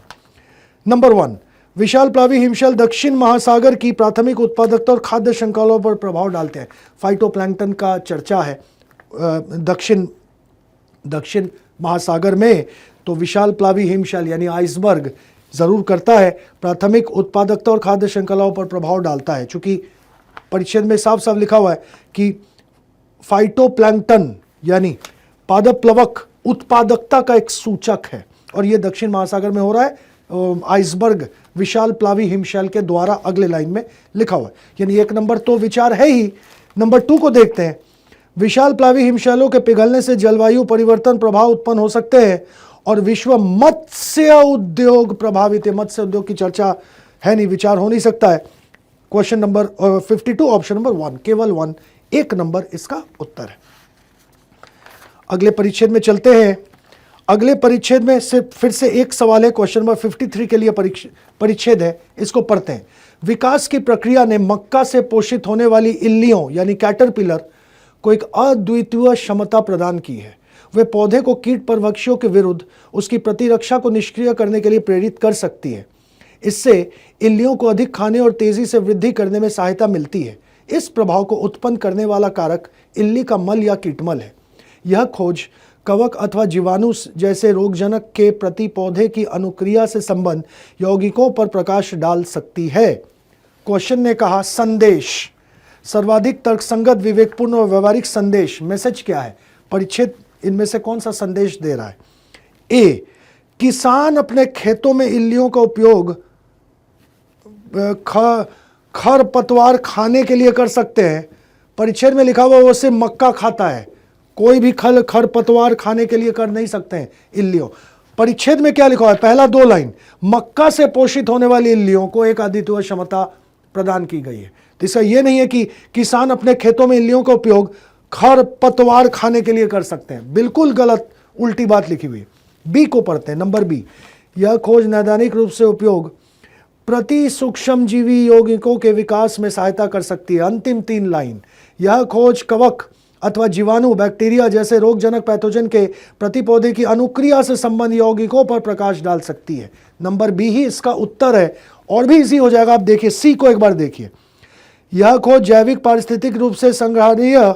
नंबर 1, विशाल प्लावी हिमशैल दक्षिण महासागर की प्राथमिक उत्पादकता और खाद्य श्रृंखलाओं पर प्रभाव डालते हैं। फाइटोप्लैंक्टन का चर्चा है दक्षिण महासागर में, तो विशाल प्लावी हिमशैल यानी आइसबर्ग जरूर करता है, प्राथमिक उत्पादकता और खाद्य श्रृंखलाओं पर प्रभाव डालता है। चूंकि परिच्छेद में साफ साफ लिखा हुआ है कि फाइटोप्लैंक्टन यानी पादप प्लवक उत्पादकता का एक सूचक है, और यह दक्षिण महासागर में हो रहा है आइसबर्ग विशाल प्लावी हिमशैल के द्वारा। अगले लाइन में लिखा हुआ है, यानी एक नंबर तो विचार है ही। नंबर 2 को देखते हैं। विशाल प्लावी हिमशैलों के पिघलने से जलवायु परिवर्तन प्रभाव उत्पन्न हो सकते हैं और विश्व मत्स्य उद्योग प्रभावित है। मत्स्य उद्योग की चर्चा है नहीं, विचार हो नहीं सकता है। क्वेश्चन नंबर 52, ऑप्शन नंबर 1, केवल 1, एक नंबर इसका उत्तर है। अगले परिच्छेद में चलते हैं। अगले परिच्छेद में सिर्फ फिर से एक सवाल है, क्वेश्चन नंबर 53 के लिए परिच्छेद है, इसको पढ़ते हैं। विकास की प्रक्रिया ने मक्का से पोषित होने वाली इल्लियों यानी कैटरपिलर को एक अद्वितीय क्षमता प्रदान की है। वे पौधे को कीट परभक्षियों के विरुद्ध उसकी प्रतिरक्षा को निष्क्रिय करने के लिए प्रेरित कर सकती है। इससे इल्लियों को अधिक खाने और तेजी से वृद्धि करने में सहायता मिलती है। इस प्रभाव को उत्पन्न करने वाला कारक इल्ली का मल या कीटमल है। यह खोज कवक अथवा जीवाणु जैसे रोगजनक के प्रति पौधे की अनुक्रिया से संबंध यौगिकों पर प्रकाश डाल सकती है। क्वेश्चन ने कहा संदेश, सर्वाधिक तर्कसंगत, विवेकपूर्ण और व्यवहारिक संदेश, मैसेज क्या है? परिच्छेद इनमें से कौन सा संदेश दे रहा है? ए, किसान अपने खेतों में इल्लियों का उपयोग खरपतवार खाने के लिए कर सकते हैं। परिच्छेद में लिखा हुआ वो सिर्फ मक्का खाता है, कोई भी खरपतवार खाने के लिए कर नहीं सकते हैं इल्लियों। परिच्छेद में क्या लिखा हुआ है? पहला 2 लाइन, मक्का से पोषित होने वाली इल्लियों को एक अद्वितीय क्षमता प्रदान की गई है। तो इसका यह नहीं है कि किसान अपने खेतों में इल्लियों का उपयोग खरपतवार खाने के लिए कर सकते हैं, बिल्कुल गलत, उल्टी बात लिखी हुई है। बी को पढ़ते हैं, नंबर बी, यह खोज नैदानिक रूप से उपयोग प्रति सूक्ष्मजीवी यौगिकों के विकास में सहायता कर सकती है। अंतिम 3 लाइन, यह खोज कवक अथवा जीवाणु, बैक्टीरिया जैसे रोगजनक पैथोजन के प्रति पौधे की अनुक्रिया से संबंध यौगिकों पर प्रकाश डाल सकती है। नंबर बी ही इसका उत्तर है, और भी इजी हो जाएगा। आप देखिए सी को एक बार देखिए, यह खोज जैविक पारिस्थितिक रूप से संग्रहणीय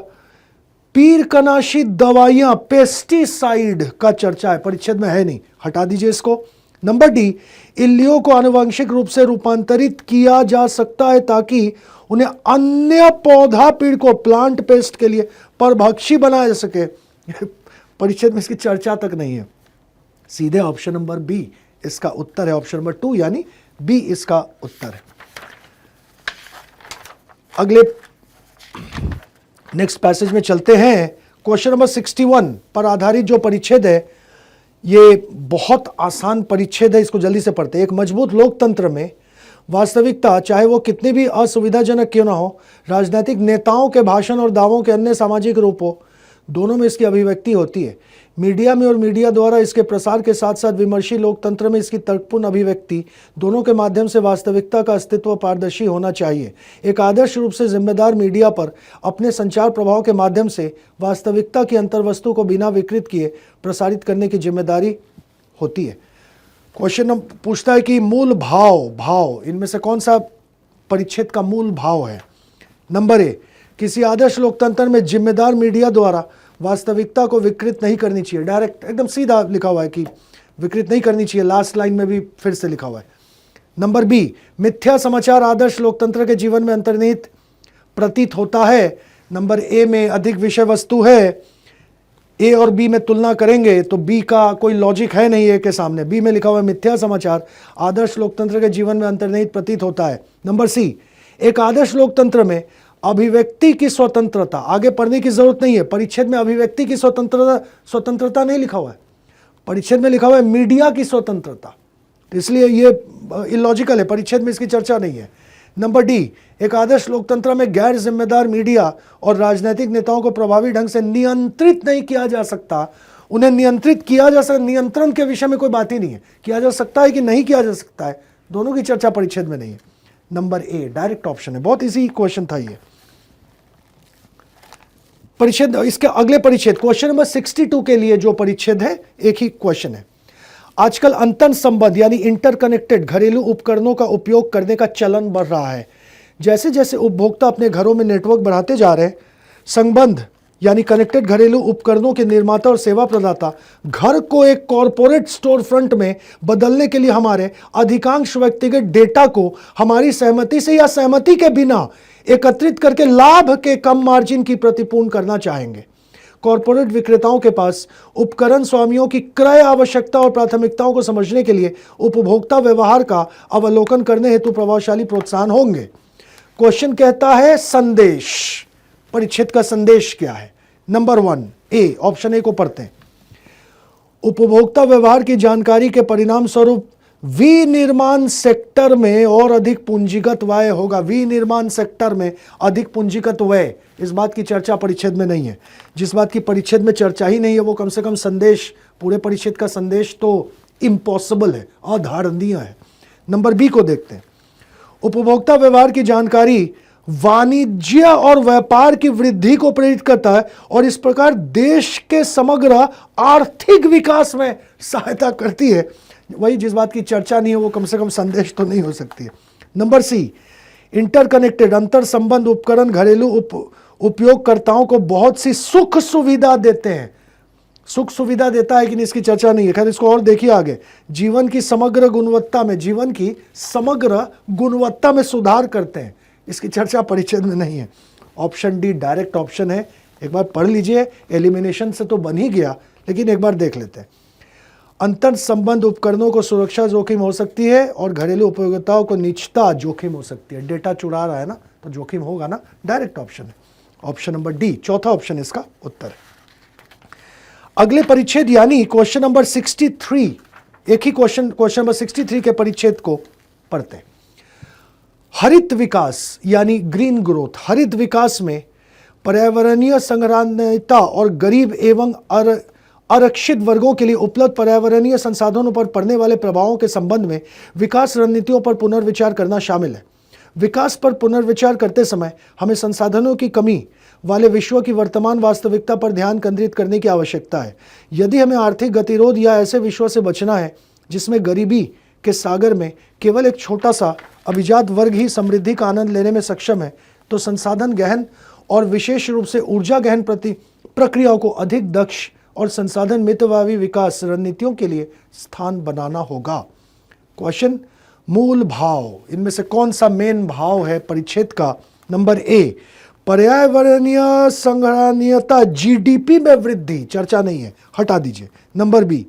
पीरकनाशी दवाइयां, पेस्टिसाइड का चर्चा है, परिच्छेद में है नहीं, हटा दीजिए इसको। नंबर डी, इल्लियों को आनुवंशिक रूप से रूपांतरित किया जा सकता है ताकि उन्हें अन्य पौधा पीड़ को प्लांट पेस्ट के लिए परभक्षी बनाया जा सके। परिच्छेद में इसकी चर्चा तक नहीं है। सीधे ऑप्शन नंबर बी इसका उत्तर है, ऑप्शन नंबर 2 यानी बी इसका उत्तर है। अगले नेक्स्ट पैसेज में चलते हैं। क्वेश्चन नंबर 61 पर आधारित जो परिच्छेद है, ये बहुत आसान परिच्छेद है, इसको जल्दी से पढ़ते हैं। एक मजबूत लोकतंत्र में वास्तविकता, चाहे वो कितनी भी असुविधाजनक क्यों ना हो, राजनीतिक नेताओं के भाषण और दावों के अन्य सामाजिक रूपों, दोनों में इसकी अभिव्यक्ति होती है। मीडिया में और मीडिया द्वारा इसके प्रसार के साथ साथ विमर्शी लोकतंत्र में इसकी तर्कपूर्ण अभिव्यक्ति, दोनों के माध्यम से वास्तविकता का अस्तित्व पारदर्शी होना चाहिए। एक आदर्श रूप से जिम्मेदार मीडिया पर अपने संचार प्रभाव के माध्यम से वास्तविकता की अंतर्वस्तु को बिना विकृत किए प्रसारित करने की जिम्मेदारी होती है। क्वेश्चन पूछता है कि मूल भाव इनमें से कौन सा परिच्छेद का मूल भाव है? नंबर ए, किसी आदर्श लोकतंत्र में जिम्मेदार मीडिया द्वारा वास्तविकता को विकृत नहीं करनी चाहिए। डायरेक्ट एकदम सीधा लिखा हुआ है कि विकृत नहीं करनी चाहिए, लास्ट लाइन में भी फिर से लिखा हुआ है। नंबर बी, मिथ्या समाचार आदर्श लोकतंत्र के जीवन में अंतर्निहित प्रतीत होता है। नंबर ए में अधिक विषय वस्तु है, ए और बी में तुलना करेंगे तो बी का कोई लॉजिक है नहीं ए के सामने। बी में लिखा हुआ है मिथ्या समाचार आदर्श लोकतंत्र के जीवन में अंतर्निहित प्रतीत होता है। नंबर सी, एक आदर्श लोकतंत्र में अभिव्यक्ति की स्वतंत्रता, आगे पढ़ने की जरूरत नहीं है, परिच्छेद में अभिव्यक्ति की स्वतंत्रता नहीं लिखा हुआ है, परिच्छेद में लिखा हुआ है मीडिया की स्वतंत्रता, इसलिए ये इलॉजिकल है, परिच्छेद में इसकी चर्चा नहीं है। नंबर डी, एक आदर्श लोकतंत्र में गैर जिम्मेदार मीडिया और राजनीतिक नेताओं को प्रभावी ढंग से नियंत्रित नहीं किया जा सकता। उन्हें नियंत्रित किया जा सकता, नियंत्रण के विषय में कोई बात ही नहीं है, किया जा सकता है कि नहीं किया जा सकता है, दोनों की चर्चा परिच्छेद में नहीं है। नंबर ए डायरेक्ट ऑप्शन है, बहुत इजी क्वेश्चन था ये। परिच्छेद, इसके अगले परिच्छेद क्वेश्चन नंबर 62 के लिए जो परिच्छेद है एक ही क्वेश्चन है। आजकल अंतर संबंध यानी इंटरकनेक्टेड घरेलू उपकरणों का उपयोग करने का चलन बढ़ रहा है। जैसे जैसे उपभोक्ता अपने घरों में नेटवर्क बढ़ाते जा रहे हैं, संबंध यानी कनेक्टेड घरेलू उपकरणों के निर्माता और सेवा प्रदाता घर को एक कॉरपोरेट स्टोर फ्रंट में बदलने के लिए हमारे अधिकांश व्यक्तिगत डेटा को हमारी सहमति से या सहमति के बिना एकत्रित करके लाभ के कम मार्जिन की प्रतिपूर्ण करना चाहेंगे। कॉरपोरेट विक्रेताओं के पास उपकरण स्वामियों की क्रय आवश्यकता और प्राथमिकताओं को समझने के लिए उपभोक्ता व्यवहार का अवलोकन करने हेतु प्रभावशाली प्रोत्साहन होंगे। क्वेश्चन कहता है संदेश, परिच्छेद का संदेश क्या है? नंबर 1 ए, ऑप्शन ए को पढ़ते हैं। उपभोक्ता व्यवहार की जानकारी के परिणाम स्वरूप विनिर्माण सेक्टर में और अधिक पूंजीगत व्यय होगा। विनिर्माण सेक्टर में अधिक पूंजीगत व्यय, इस बात की चर्चा परिच्छेद में नहीं है। जिस बात की परिच्छेद में चर्चा ही नहीं है वो कम से कम संदेश, पूरे परिच्छेद का संदेश तो इम्पॉसिबल है, अधारणीय है। नंबर बी को देखते हैं। उपभोक्ता व्यवहार की जानकारी वाणिज्य और व्यापार की वृद्धि को प्रेरित करता है और इस प्रकार देश के समग्र आर्थिक विकास में सहायता करती है। वही जिस बात की चर्चा नहीं है वो कम से कम संदेश तो नहीं हो सकती है। नंबर सी, इंटरकनेक्टेड अंतर संबंध उपकरण घरेलू उपयोगकर्ताओं को बहुत सी सुख सुविधा देते हैं। सुख सुविधा देता है कि नहीं इसकी चर्चा नहीं है, खैर इसको और देखिए आगे। जीवन की समग्र गुणवत्ता में सुधार करते हैं, इसकी चर्चा परिच्छेद में नहीं है। ऑप्शन डी डायरेक्ट ऑप्शन है, एक बार पढ़ लीजिए, एलिमिनेशन से तो बन ही गया लेकिन एक बार देख लेते हैं। अंतर संबंध उपकरणों को सुरक्षा जोखिम हो सकती है और घरेलू उपयोगिताओं को निजता जोखिम हो सकती है। डेटा चुरा रहा है ना तो जोखिम होगा ना, डायरेक्ट ऑप्शन है, ऑप्शन नंबर डी, चौथा ऑप्शन इसका उत्तर है। अगले परिच्छेद यानी क्वेश्चन नंबर 63, एक ही क्वेश्चन नंबर 63 के परिच्छेद को पढ़ते हैं। हरित विकास यानी ग्रीन ग्रोथ, हरित विकास में पर्यावरणीय संग्रहणीयता और गरीब एवं आरक्षित वर्गों के लिए उपलब्ध पर्यावरणीय संसाधनों पर पड़ने वाले प्रभावों के संबंध में विकास रणनीतियों पर पुनर्विचार करना शामिल है। विकास पर पुनर्विचार करते समय हमें संसाधनों की कमी वाले विश्व की वर्तमान वास्तविकता पर ध्यान केंद्रित करने की आवश्यकता है। यदि हमें आर्थिक गतिरोध या ऐसे विश्व से बचना है जिसमें गरीबी के सागर में केवल एक छोटा सा अभिजात वर्ग ही समृद्धि का आनंद लेने में सक्षम है, तो संसाधन गहन और विशेष रूप से ऊर्जा गहन प्रक्रियाओं को अधिक दक्ष और संसाधन मितव्ययी विकास रणनीतियों के लिए स्थान बनाना होगा। क्वेश्चन, मूल भाव, इनमें से कौन सा मेन भाव है परिच्छेद का? नंबर ए, पर्यावरणीय संग्रहणीयता, जीडीपी में वृद्धि, चर्चा नहीं है, हटा दीजिए। नंबर बी,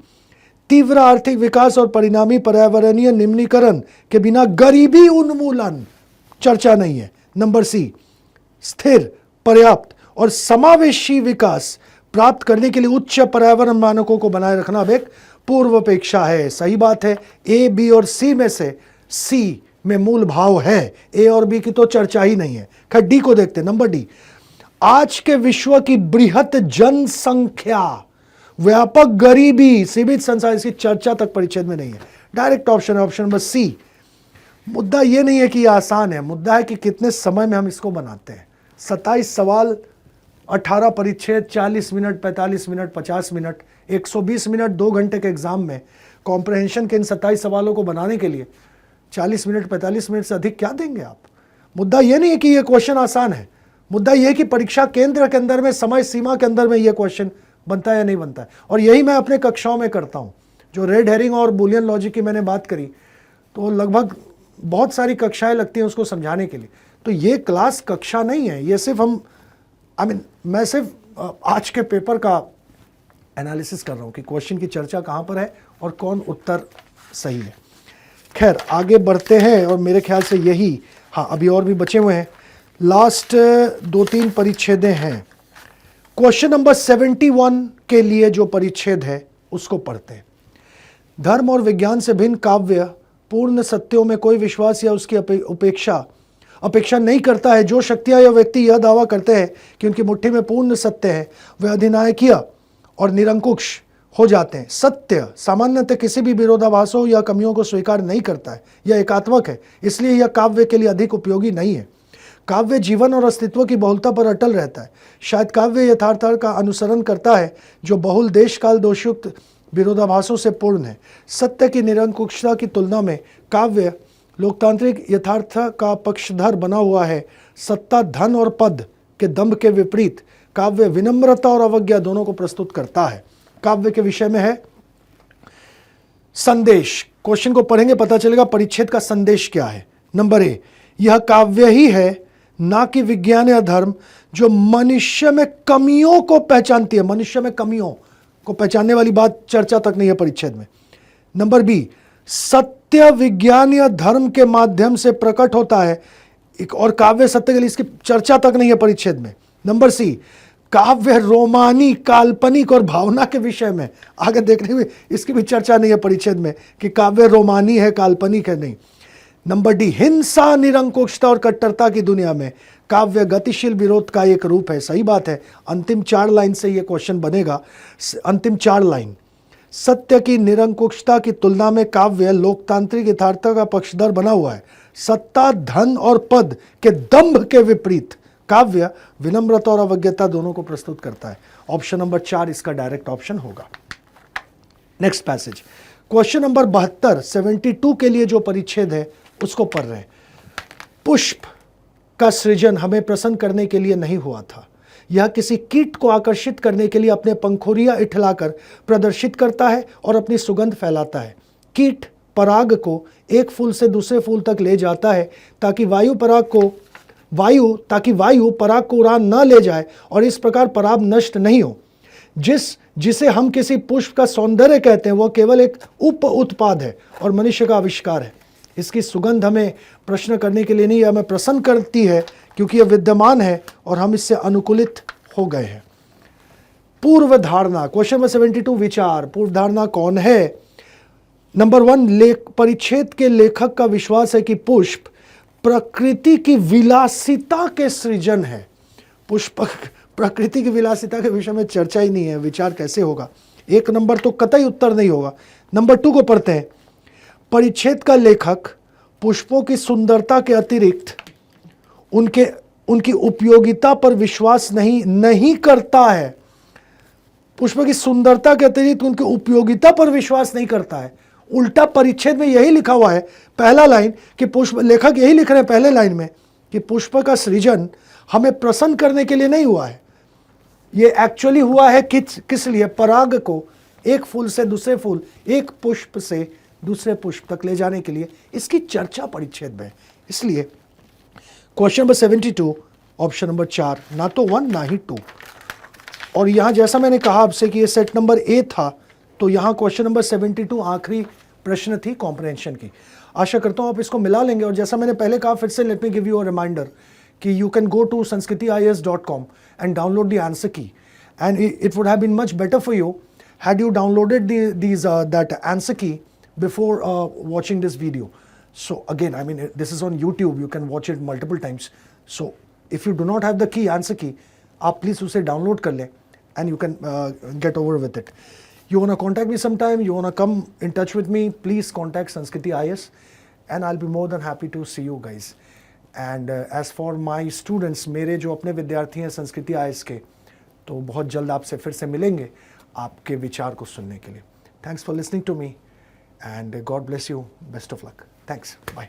तीव्र आर्थिक विकास और परिणामी पर्यावरणीय निम्नीकरण के बिना गरीबी उन्मूलन, चर्चा नहीं है। नंबर सी, स्थिर, पर्याप्त और समावेशी विकास प्राप्त करने के लिए उच्च पर्यावरण मानकों को बनाए रखना अब एक पूर्वापेक्षा है। सही बात है, ए, बी और सी में से सी में मूल भाव है, ए और बी की तो चर्चा ही नहीं है। खैर डी को देखते हैं। नंबर डी, आज के विश्व की बृहत जनसंख्या, व्यापक गरीबी, सीमित संसाधन, इसकी चर्चा तक परिच्छेद में नहीं है, डायरेक्ट ऑप्शन है, ऑप्शन नंबर सी। मुद्दा ये नहीं है कि ये आसान है, मुद्दा है कि कितने समय में हम इसको बनाते हैं। 27 सवाल, 18 परिच्छेद, 40 मिनट, 45 मिनट, 50 मिनट, 120 मिनट 2 घंटे के एग्जाम में कॉम्प्रहेंशन के इन 27 सवालों को बनाने के लिए 40 मिनट 45 मिनट से अधिक क्या देंगे आप? मुद्दा ये नहीं है कि ये क्वेश्चन आसान है, मुद्दा ये है कि परीक्षा केंद्र के अंदर में, समय सीमा के अंदर में ये क्वेश्चन बनता है या नहीं बनता है। और यही मैं अपने कक्षाओं में करता हूँ। जो रेड हेरिंग और बुलियन लॉजिक की मैंने बात करी, तो लगभग बहुत सारी कक्षाएं लगती हैं उसको समझाने के लिए। तो ये क्लास कक्षा नहीं है, ये सिर्फ हम मैं सिर्फ आज के पेपर का एनालिसिस कर रहा हूँ कि क्वेश्चन की चर्चा कहाँ पर है और कौन उत्तर सही है। खैर आगे बढ़ते हैं, और मेरे ख्याल से यही, हाँ अभी और भी बचे हुए हैं, लास्ट 2-3 परिच्छेदें हैं। क्वेश्चन नंबर 71 के लिए जो परिच्छेद है उसको पढ़ते हैं। धर्म और विज्ञान से भिन्न काव्य पूर्ण सत्यों में कोई विश्वास या उसकी अपेक्षा नहीं करता है। जो शक्तियां या व्यक्ति यह दावा करते हैं कि उनकी मुट्ठी में पूर्ण सत्य है, वे अधिनायकीय और निरंकुश हो जाते हैं। सत्य सामान्यतः किसी भी विरोधाभासों या कमियों को स्वीकार नहीं करता है, यह एकात्मक है, इसलिए यह काव्य के लिए अधिक उपयोगी नहीं है। काव्य जीवन और अस्तित्व की बहुलता पर अटल रहता है। शायद काव्य यथार्थ का अनुसरण करता है जो बहुल देश काल दोषयुक्त विरोधाभासों से पूर्ण है। सत्य की निरंकुशता की तुलना में काव्य लोकतांत्रिक यथार्थ का पक्षधर बना हुआ है। सत्ता धन और पद के दंभ के विपरीत काव्य विनम्रता और अवज्ञा दोनों को प्रस्तुत करता है। काव्य के विषय में है संदेश। क्वेश्चन को पढ़ेंगे पता चलेगा परिच्छेद का संदेश क्या है। नंबर ए, यह काव्य ही है, ना कि विज्ञान या धर्म, जो मनुष्य में कमियों को पहचानती है। मनुष्य में कमियों को पहचानने वाली बात चर्चा तक नहीं है परिच्छेद में। नंबर बी, सत्य विज्ञान या धर्म के माध्यम से प्रकट होता है, और काव्य सत्य के लिए इसकी चर्चा तक नहीं है परिच्छेद में। नंबर सी, काव्य रोमानी, काल्पनिक और भावना के विषय में, आगे देखने में इसकी भी चर्चा नहीं है परिच्छेद में कि काव्य रोमानी है, काल्पनिक है, नहीं। नंबर डी, हिंसा, निरंकुशता और कट्टरता की दुनिया में काव्य गतिशील विरोध का एक रूप है। सही बात है, अंतिम 4 लाइन से यह क्वेश्चन बनेगा। अंतिम 4 लाइन, सत्य की निरंकुशता की तुलना में काव्य लोकतांत्रिक यथार्थता का पक्षधर बना हुआ है। सत्ता धन और पद के दंभ के विपरीत काव्य विनम्रता और अवज्ञता दोनों को प्रस्तुत करता है। ऑप्शन नंबर 4 इसका डायरेक्ट ऑप्शन होगा। नेक्स्ट पैसेज, क्वेश्चन नंबर 72 72 के लिए जो परिच्छेद है उसको पढ़ रहे हैं। पुष्प का सृजन हमें प्रसन्न करने के लिए नहीं हुआ था, यह किसी कीट को आकर्षित करने के लिए अपने पंखुड़ियां इठलाकर प्रदर्शित करता है और अपनी सुगंध फैलाता है। कीट पराग को एक फूल से दूसरे फूल तक ले जाता है ताकि वायु पराग को उड़ान न ले जाए और इस प्रकार पराग नष्ट नहीं हो। जिसे हम किसी पुष्प का सौंदर्य कहते हैं वह केवल एक उप उत्पाद है और मनुष्य का आविष्कार है। इसकी सुगंध हमें प्रश्न करने के लिए नहीं, हमें प्रसन्न करती है क्योंकि यह विद्यमान है और हम इससे अनुकूलित हो गए हैं। पूर्व धारणा, क्वेश्चन नंबर 72 विचार। पूर्व धारणा कौन है? नंबर 1, परिच्छेद के लेखक का विश्वास है कि पुष्प प्रकृति की विलासिता के सृजन है। पुष्प प्रकृति की विलासिता के विषय में चर्चा ही नहीं है, विचार कैसे होगा? 1 नंबर तो कतई उत्तर नहीं होगा। नंबर 2 को पढ़ते हैं। परिच्छेद का लेखक पुष्पों की सुंदरता के अतिरिक्त उनकी उपयोगिता पर विश्वास नहीं करता है। पुष्प की सुंदरता के अतिरिक्त उनकी उपयोगिता पर विश्वास नहीं करता है। उल्टा परिच्छेद में यही लिखा हुआ है, पहला लाइन, कि पुष्प, लेखक यही लिख रहे हैं पहले लाइन में कि पुष्प का सृजन हमें प्रसन्न करने के लिए नहीं हुआ है, ये एक्चुअली हुआ है किस लिए? पराग को एक फूल से दूसरे फूल, एक पुष्प से दूसरे पुष्प तक ले जाने के लिए। इसकी चर्चा परिच्छेद में है। इसलिए क्वेश्चन नंबर 72 ऑप्शन नंबर 4, ना तो 1 ना ही 2। और यहां जैसा मैंने कहा आपसे कि ये सेट नंबर ए था, तो यहां क्वेश्चन नंबर 72 आखिरी प्रश्न थी कॉम्प्रहेंशन की। आशा करता हूं आप इसको मिला लेंगे। और जैसा मैंने पहले कहा, फिर से let me give you a reminder कि you can go to sanskritIAS.com and download the answer key, and it would have been much better for you had you downloaded that answer key before watching this video. So again, I mean, this is on YouTube, you can watch it multiple times. So if you do not have the key, answer key, आप please उसे download कर लें and you can get over with it. You want to contact me sometime, you want to come in touch with me, please contact Sanskriti IAS and I'll be more than happy to see you guys. And as for my students, मेरे जो अपने विद्यार्थी हैं संस्कृति IAS के, तो बहुत जल्द आपसे फिर से मिलेंगे आपके विचार को सुनने के लिए। Thanks for listening to me and God bless you. Best of luck. Thanks. Bye.